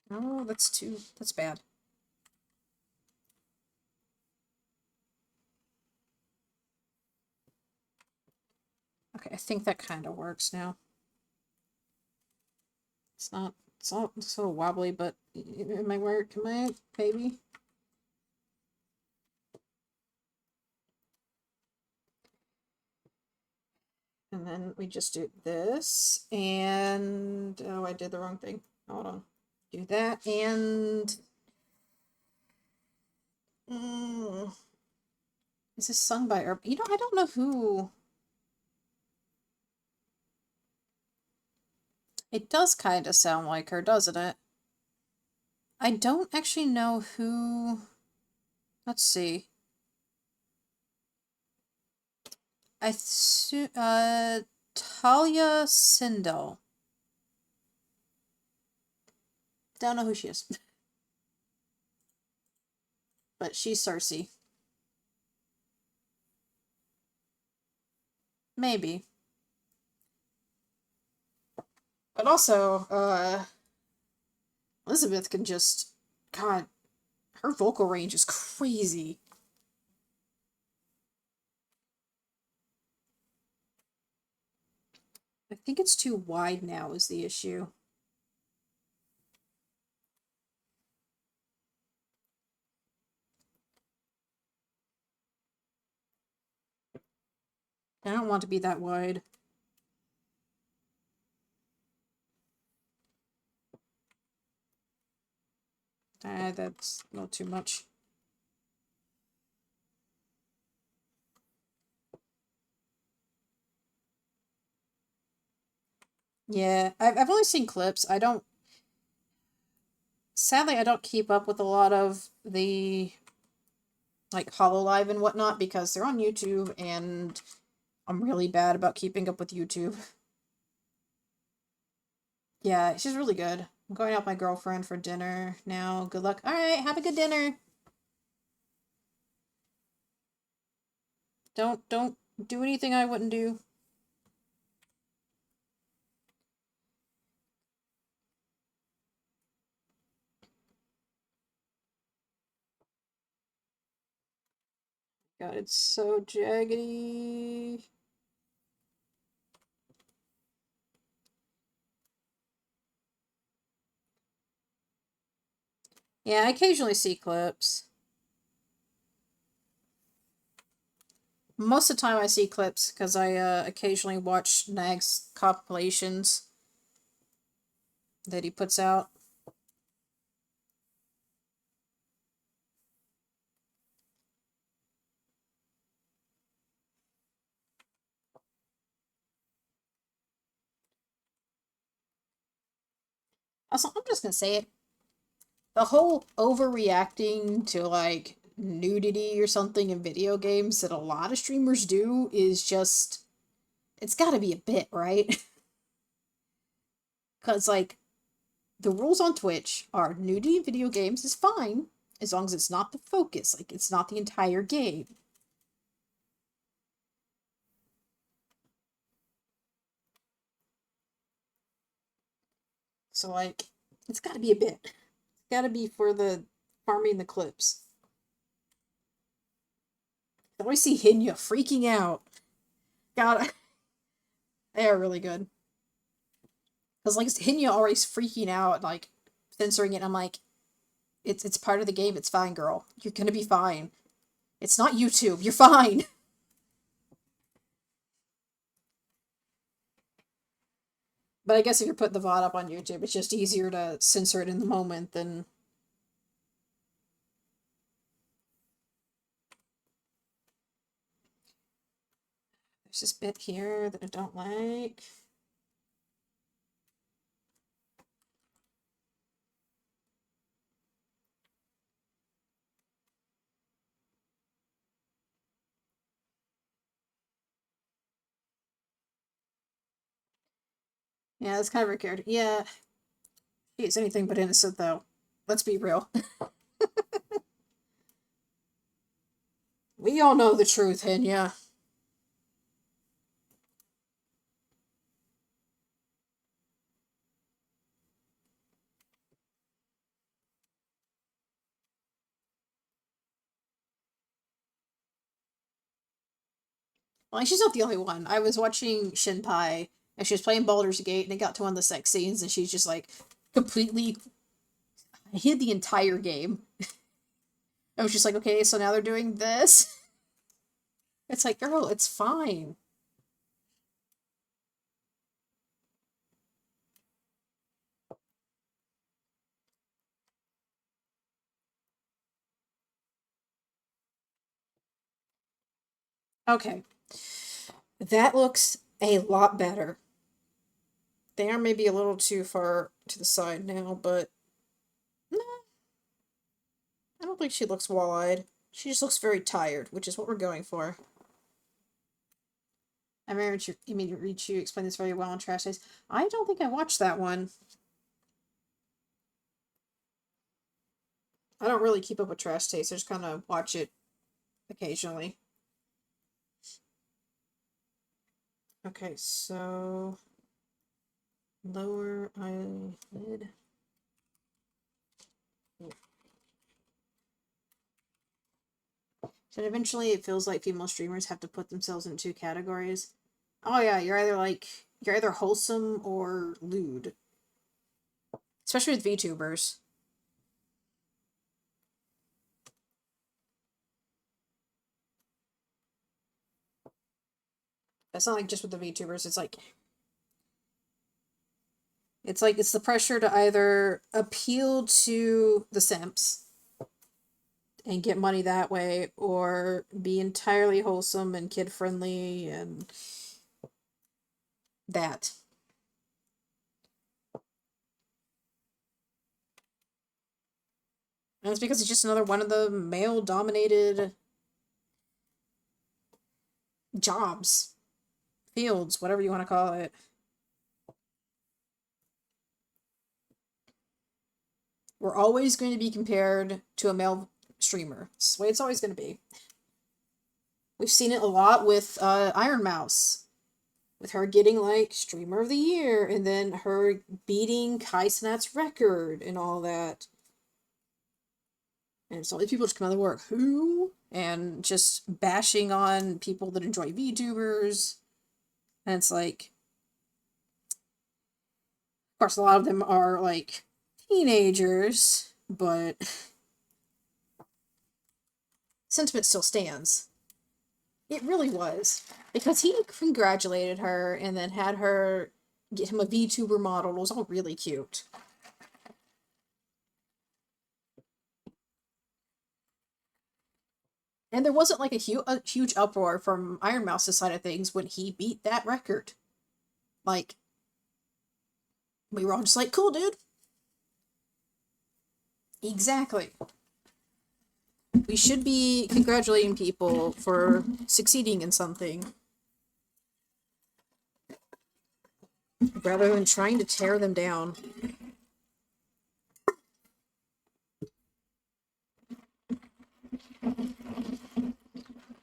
A: Oh, that's bad. Okay, I think that kind of works now. It's not so wobbly, but it might work. Am I, maybe? And then we just do this, and oh, I did the wrong thing. Hold on. Do that, and mm, is this sung by Herb? You know, I don't know who. It does kind of sound like her, doesn't it? I don't actually know who. Let's see. Talia Sindel. Don't know who she is. But she's Cersei. Maybe. But also, Elizabeth can just, God, her vocal range is crazy. I think it's too wide now is the issue. I don't want to be that wide. That's a little too much. Yeah, I've only seen clips. Sadly, I don't keep up with a lot of the, like, Hololive and whatnot because they're on YouTube and I'm really bad about keeping up with YouTube. Yeah, she's really good. I'm going out with my girlfriend for dinner now. Good luck. Alright, have a good dinner. Don't do anything I wouldn't do. God, it's so jaggedy. Yeah, I occasionally see clips. Most of the time I see clips because I occasionally watch Nag's compilations that he puts out. Also, I'm just gonna say it. The whole overreacting to, like, nudity or something in video games that a lot of streamers do is just, it's gotta be a bit, right? Because, like, the rules on Twitch are nudity in video games is fine as long as it's not the focus, like, it's not the entire game. So, like, it's gotta be a bit. It's gotta be for the farming the clips. I always see Hinya freaking out. God, they are really good. Because, like, Hinya always freaking out, like, censoring it. I'm like, it's part of the game. It's fine, girl. You're gonna be fine. It's not YouTube. You're fine. But I guess if you're putting the VOD up on YouTube, it's just easier to censor it in the moment than. There's this bit here that I don't like. Yeah, that's kind of her character. Yeah, he's anything but innocent, though. Let's be real. We all know the truth, Hinya. Well, she's not the only one. I was watching Shinpai, and she was playing Baldur's Gate, and it got to one of the sex scenes, and she's just like completely hid the entire game. I was just like, okay, so now they're doing this. It's like, girl, it's fine. Okay, that looks a lot better. They are maybe a little too far to the side now, but no, I don't think she looks wall-eyed. She just looks very tired, which is what we're going for. I remember you explained this very well on Trash Days. I don't think I watched that one. I don't really keep up with Trash Taste. I just kind of watch it occasionally. Okay, so lower eyelid. So eventually it feels like female streamers have to put themselves in two categories. Oh yeah, you're either wholesome or lewd. Especially with VTubers. That's not like just with the VTubers, it's the pressure to either appeal to the simps and get money that way, or be entirely wholesome and kid friendly and that. And it's because it's just another one of the male dominated jobs, fields, whatever you want to call it. We're always going to be compared to a male streamer. It's the way it's always going to be. We've seen it a lot with Iron Mouse. With her getting, like, Streamer of the Year, and then her beating Kai Cenat's record and all that. And so these people just come out of the work, who? And just bashing on people that enjoy VTubers. And it's like, of course, a lot of them are, like, teenagers, but sentiment still stands. It really was. Because he congratulated her and then had her get him a VTuber model. It was all really cute. And there wasn't like a huge uproar from Iron Mouse's side of things when he beat that record. Like, we were all just like, cool, dude. Exactly. We should be congratulating people for succeeding in something, rather than trying to tear them down.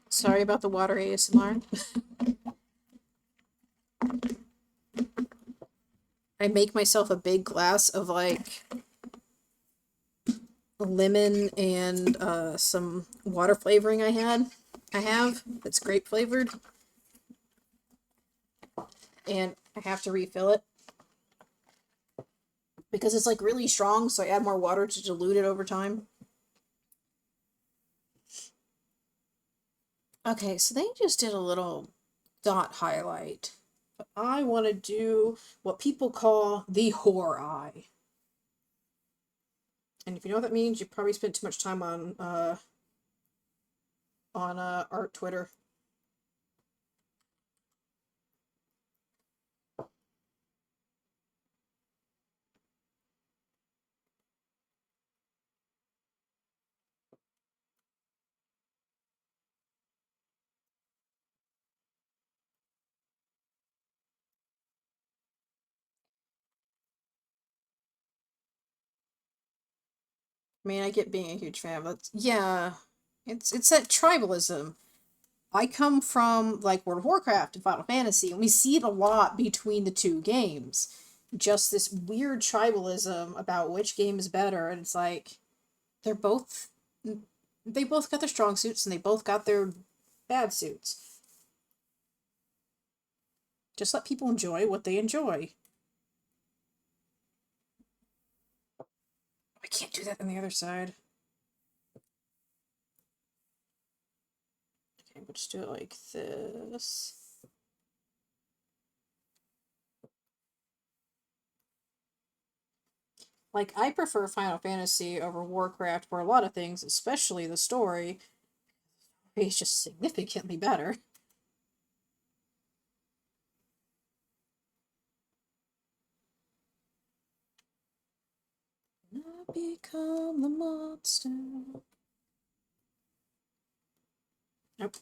A: Sorry about the water ASMR. I make myself a big glass of, like, lemon and some water flavoring I have that's grape flavored, and I have to refill it because it's like really strong, so I add more water to dilute it over time. Okay, so they just did a little dot highlight, but I want to do what people call the whore eye. And if you know what that means, you probably spent too much time on art Twitter. I mean, I get being a huge fan, but yeah, it's that tribalism. I come from, like, World of Warcraft and Final Fantasy, and we see it a lot between the two games. Just this weird tribalism about which game is better, and it's like they're both they both got their strong suits and they both got their bad suits. Just let people enjoy what they enjoy. I can't do that on the other side. Okay, we'll just do it like this. Like, I prefer Final Fantasy over Warcraft for a lot of things, especially the story. It's just significantly better. I become the monster. Nope.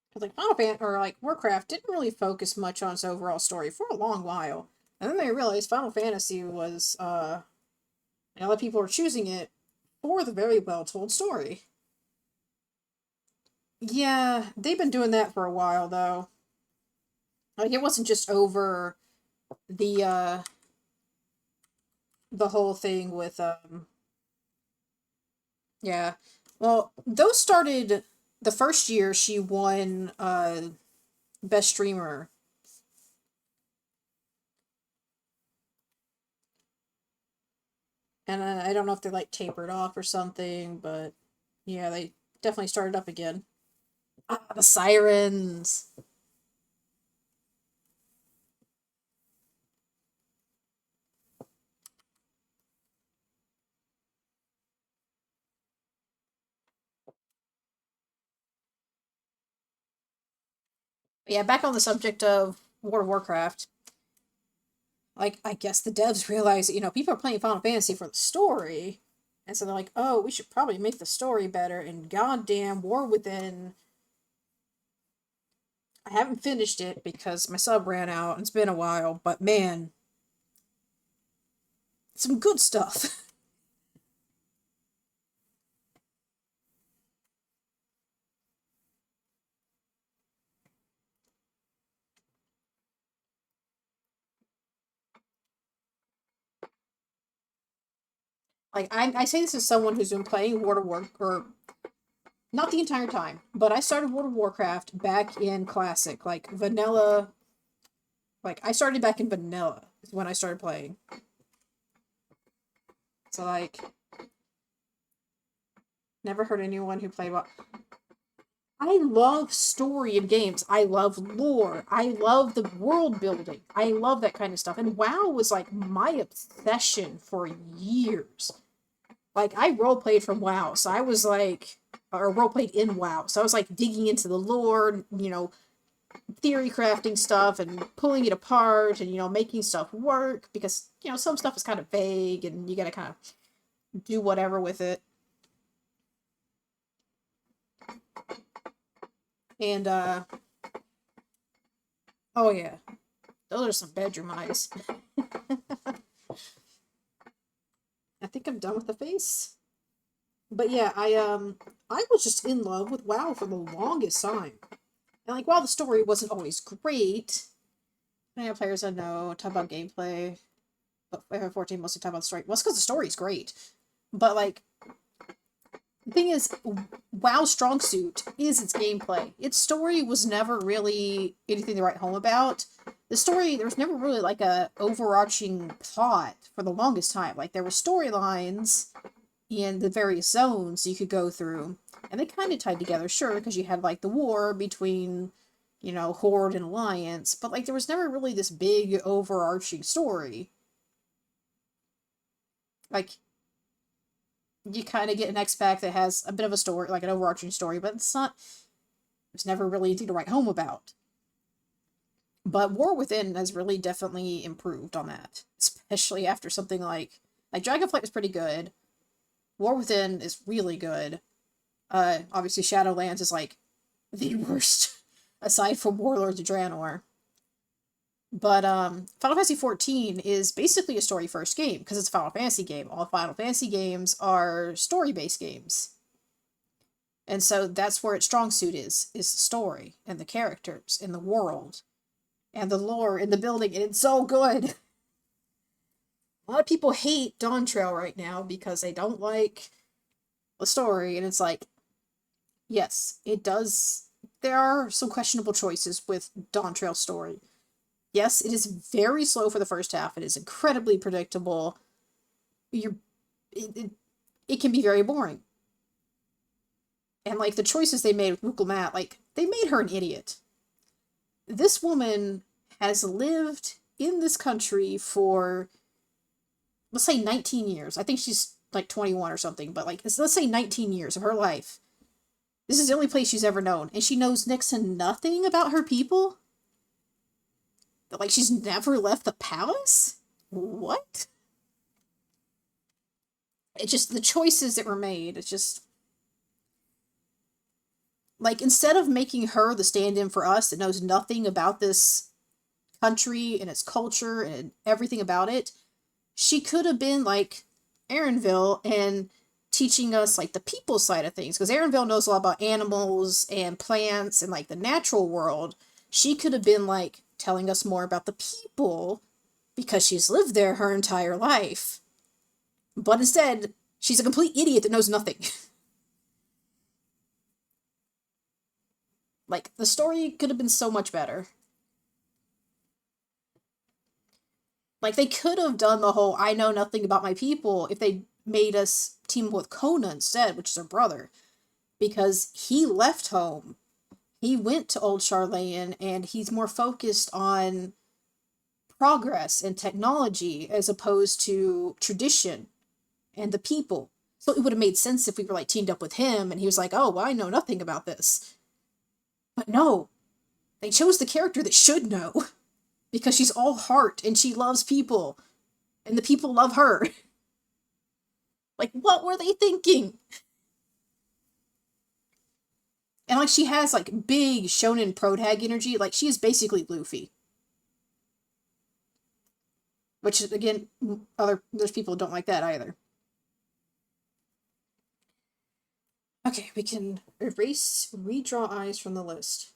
A: Because like Final Fantasy or like Warcraft didn't really focus much on its overall story for a long while, and then they realized Final Fantasy was a lot of people were choosing it for the very well told story. Yeah, they've been doing that for a while though. Like it wasn't just over the the whole thing with yeah. Well, those started the first year she won best streamer. And I don't know if they like tapered off or something, but yeah, they definitely started up again. Ah, the sirens. Yeah, back on the subject of World of Warcraft, like I guess the devs realize, people are playing Final Fantasy for the story. And so they're like, oh, we should probably make the story better. And goddamn, War Within, I haven't finished it because my sub ran out and it's been a while, but man, some good stuff. Like I say this as someone who's been playing World of War or not the entire time, but I started World of Warcraft back in classic, like vanilla. Like I started back in vanilla is when I started playing. So like never heard anyone who played well. I love story in games. I love lore. I love the world building. I love that kind of stuff. And WoW was like my obsession for years. Like I role played from WoW, so I was like, or role played in WoW, so I was like digging into the lore, theory crafting stuff and pulling it apart and making stuff work because some stuff is kind of vague and you gotta kind of do whatever with it. And oh yeah, those are some bedroom eyes. I think I'm done with the face. But yeah, I was just in love with WoW for the longest time. And like while the story wasn't always great, I have players I know talk about gameplay, but FF14 mostly talk about the story. Well, it's because the story's great. But like the thing is, WoW's strong suit is its gameplay. Its story was never really anything to write home about. The story, there was never really like a overarching plot for the longest time. Like there were storylines in the various zones you could go through, and they kind of tied together, sure, because you had like the war between, Horde and Alliance, but like there was never really this big overarching story. Like you kind of get an X pack that has a bit of a story, like an overarching story, but it's not. There's never really anything to write home about. But War Within has really definitely improved on that, especially after something like Dragonflight was pretty good. War Within is really good. Obviously Shadowlands is like the worst, aside from Warlords of Draenor. But Final Fantasy XIV is basically a story first game because it's a Final Fantasy game. All Final Fantasy games are story based games. And so that's where its strong suit is the story and the characters and the world and the lore and the building, and it's so good. A lot of people hate Dawn Trail right now because they don't like the story, and it's like, yes, it does. There are some questionable choices with Dawn Trail's story. Yes, it is very slow for the first half. It is incredibly predictable. You're, it, it can be very boring. And like the choices they made with Wukulmat, like they made her an idiot. This woman has lived in this country for, let's say, 19 years. I think she's like 21 or something, but like let's say 19 years of her life. This is the only place she's ever known, and she knows next to nothing about her people. Like she's never left the palace. What? It just, the choices that were made. It's just like, instead of making her the stand-in for us that knows nothing about this country and its culture and everything about it, she could have been like Aaronville and teaching us like the people side of things, because Aaronville knows a lot about animals and plants and like the natural world. She could have been like telling us more about the people because she's lived there her entire life. But instead, she's a complete idiot that knows nothing. Like, the story could have been so much better. Like, they could have done the whole I know nothing about my people if they made us team up with Kona instead, which is her brother. Because he left home. He went to Old Charlayan, and he's more focused on progress and technology as opposed to tradition and the people. So it would have made sense if we were like teamed up with him and he was like, oh, well, I know nothing about this. But no, they chose the character that should know because she's all heart and she loves people and the people love her. Like, what were they thinking? And like, she has like big shonen protag energy. Like, she is basically Luffy. Which, again, there's people who don't like that either. Okay, we can erase redraw eyes from the list.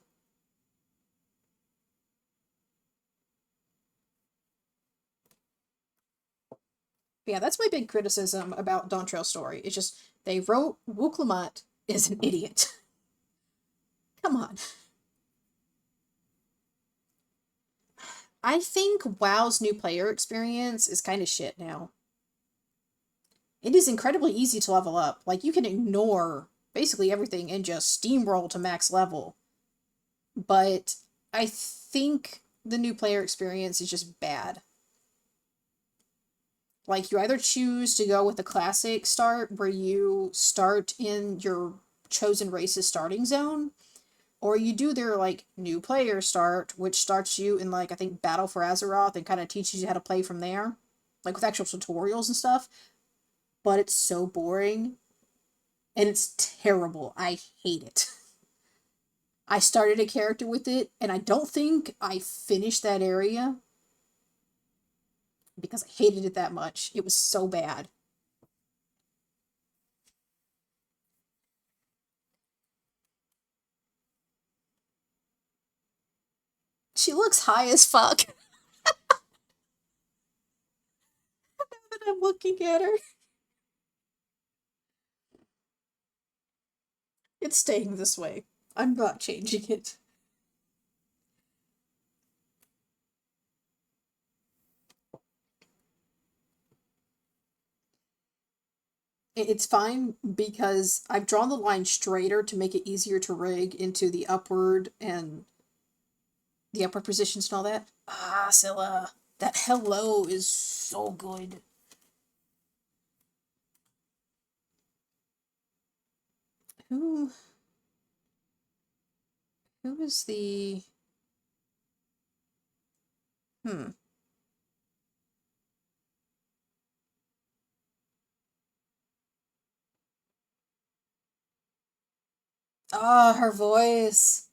A: Yeah, that's my big criticism about Dawn Trail's story. It's just, they wrote Wuklamat is an idiot. Come on. I think WoW's new player experience is kind of shit now. It is incredibly easy to level up. Like, you can ignore basically everything and just steamroll to max level. But I think the new player experience is just bad. Like, you either choose to go with the classic start, where you start in your chosen race's starting zone, or you do their, like, new player start, which starts you in, like, I think Battle for Azeroth and kind of teaches you how to play from there. Like, with actual tutorials and stuff. But it's so boring. And it's terrible. I hate it. I started a character with it, and I don't think I finished that area because I hated it that much. It was so bad. She looks high as fuck. And I'm looking at her. It's staying this way. I'm not changing it. It's fine because I've drawn the line straighter to make it easier to rig into the upward and the upward positions and all that. Ah, Scylla. That hello is so good. Who who is the hmm. Ah, her voice.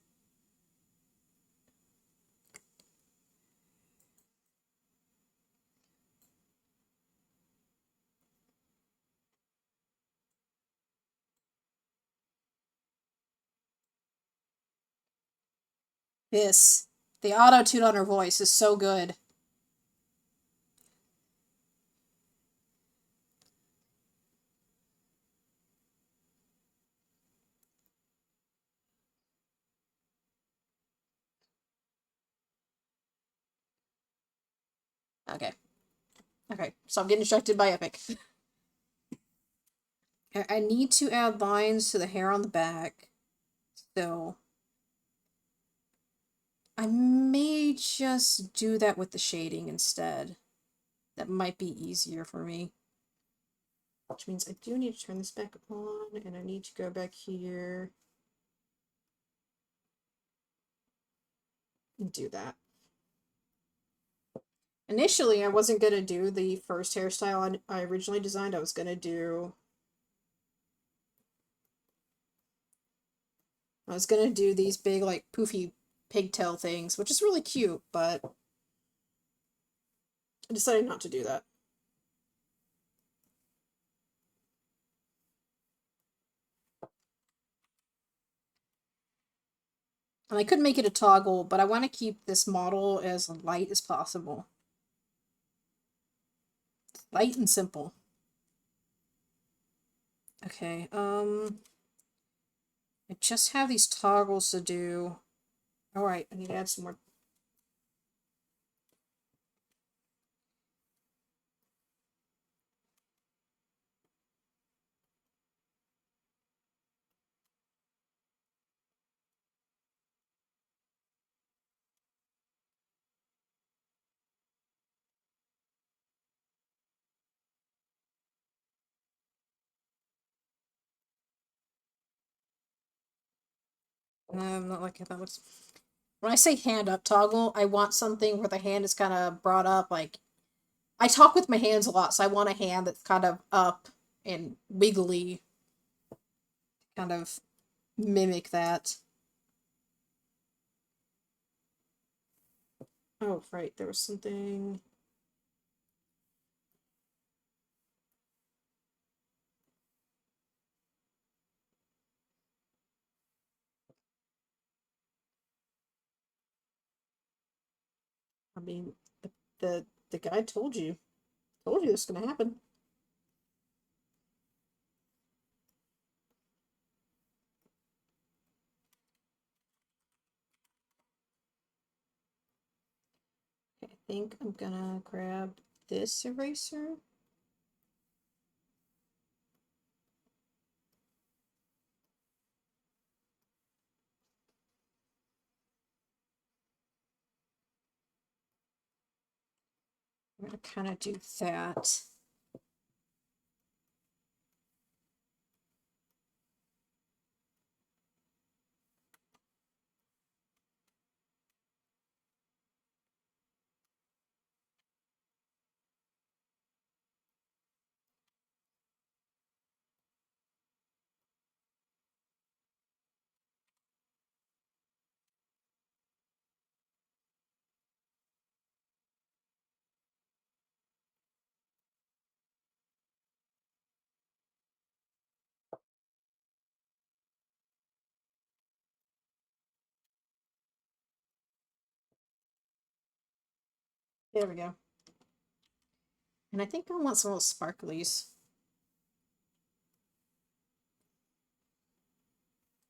A: This. The auto tune on her voice is so good. Okay. Okay, so I'm getting distracted by Epic. I need to add lines to the hair on the back. So I may just do that with the shading instead. That might be easier for me. Which means I do need to turn this back on, and I need to go back here and do that. Initially, I wasn't going to do the first hairstyle I originally designed. I was going to do... these big, like, poofy pigtail things, which is really cute, but I decided not to do that. And I could make it a toggle, but I want to keep this model as light as possible. Light and simple. Okay, I just have these toggles to do. Alright, I need to add some more. Not like that looks. When I say hand up toggle, I want something where the hand is kind of brought up. Like, I talk with my hands a lot, so I want a hand that's kind of up and wiggly. Kind of mimic that. Oh, right, there was something. I mean, the guy told you this is gonna happen. Okay, I think I'm gonna grab this eraser. I'm gonna kind of do that. There we go. And I think I want some little sparklies.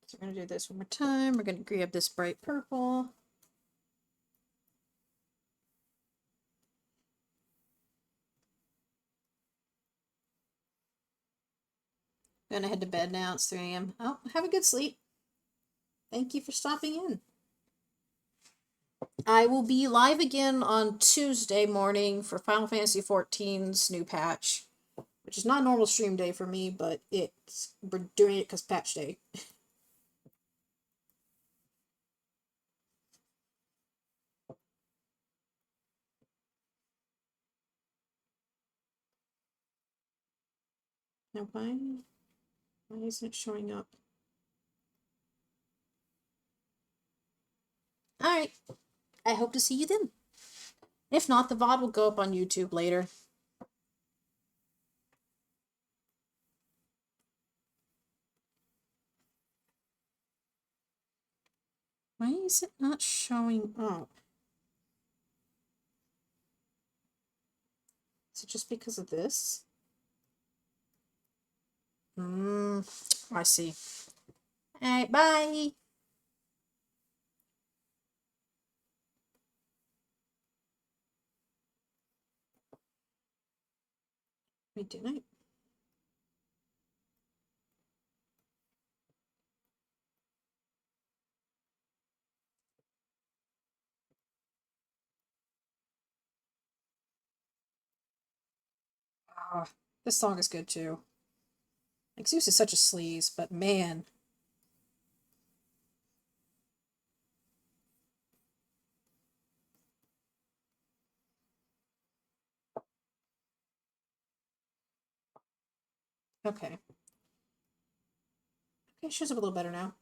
A: So we're gonna do this one more time. We're gonna grab this bright purple. I'm gonna head to bed now. It's 3 a.m. Oh, have a good sleep. Thank you for stopping in. I will be live again on Tuesday morning for Final Fantasy XIV's new patch, which is not a normal stream day for me, but we're doing it because patch day. Now why isn't it showing up? Alright, I hope to see you then. If not, the VOD will go up on YouTube later. Why is it not showing up? Is it just because of this? I see. Alright, bye! Wait, didn't I? Ah, this song is good too. Like Zeus is such a sleaze, but man. Okay. Okay, shows up a little better now.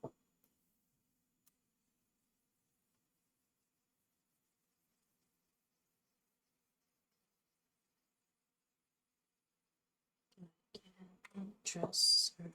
A: Trust her.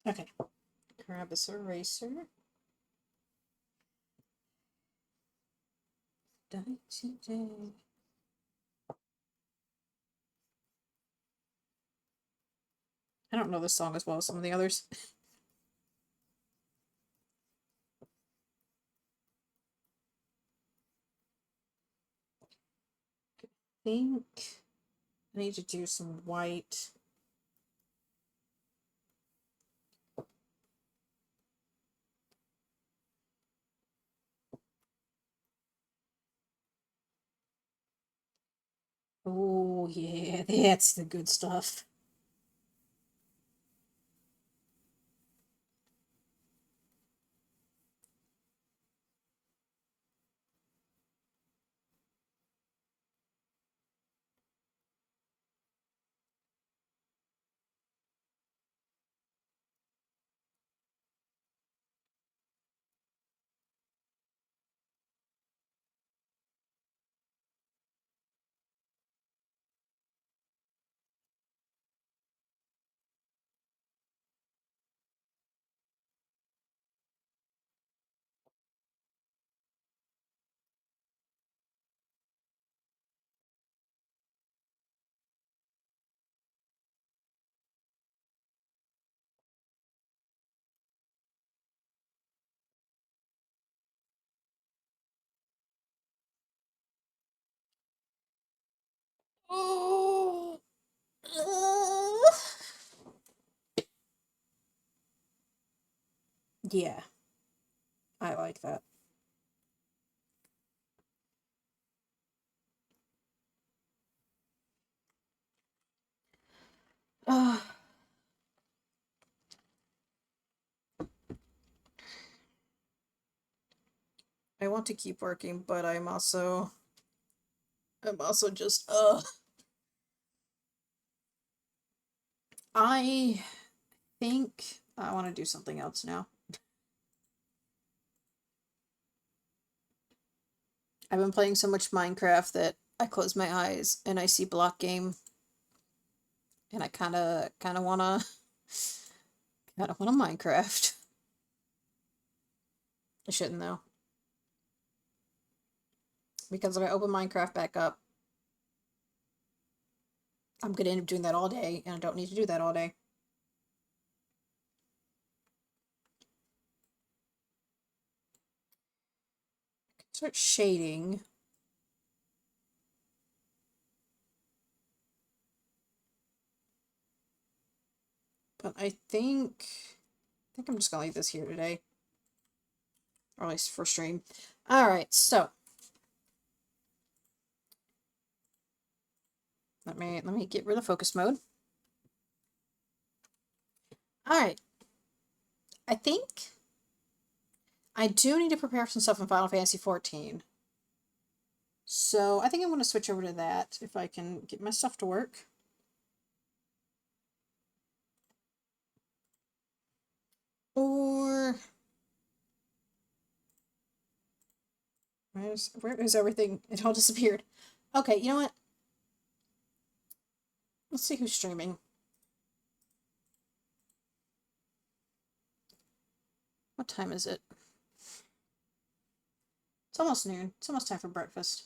A: Okay. Grab this eraser. Die today. I don't know this song as well as some of the others. I think I need to do some white. Oh yeah, that's the good stuff. Oh, yeah, I like that. Uh, I want to keep working, but I'm also just I think I want to do something else now. I've been playing so much Minecraft that I close my eyes and I see block game, and I kind of wanna Minecraft. I shouldn't though, because if I open Minecraft back up, I'm gonna end up doing that all day, and I don't need to do that all day. start shading. But I think I'm just gonna leave this here today. Or at least for stream. Alright, so let me get rid of focus mode. Alright. I think I do need to prepare some stuff in Final Fantasy XIV. So I think I'm going to switch over to that if I can get my stuff to work. Or where is everything? It all disappeared. Okay, you know what? Let's see who's streaming. What time is it? It's almost noon. It's almost time for breakfast.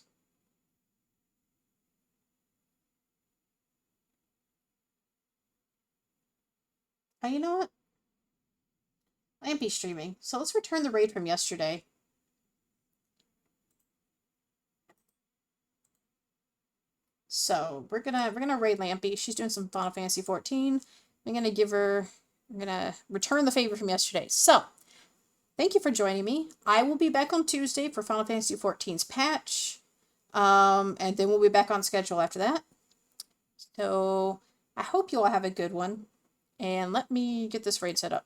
A: Oh, you know what? Lampy's streaming. So let's return the raid from yesterday. So we're gonna raid Lampy. She's doing some Final Fantasy 14. I'm gonna return the favor from yesterday. So thank you for joining me. I will be back on Tuesday for Final Fantasy 14's patch. And then we'll be back on schedule after that. So I hope you all have a good one. And let me get this raid set up.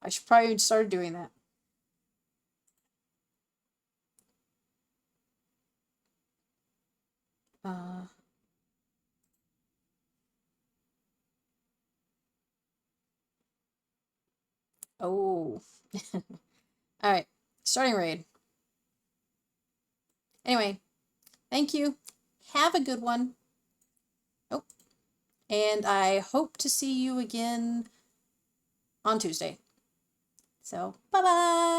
A: I should probably start doing that. Oh. Alright. Starting raid. Anyway. Thank you. Have a good one. Oh. And I hope to see you again on Tuesday. So, bye-bye!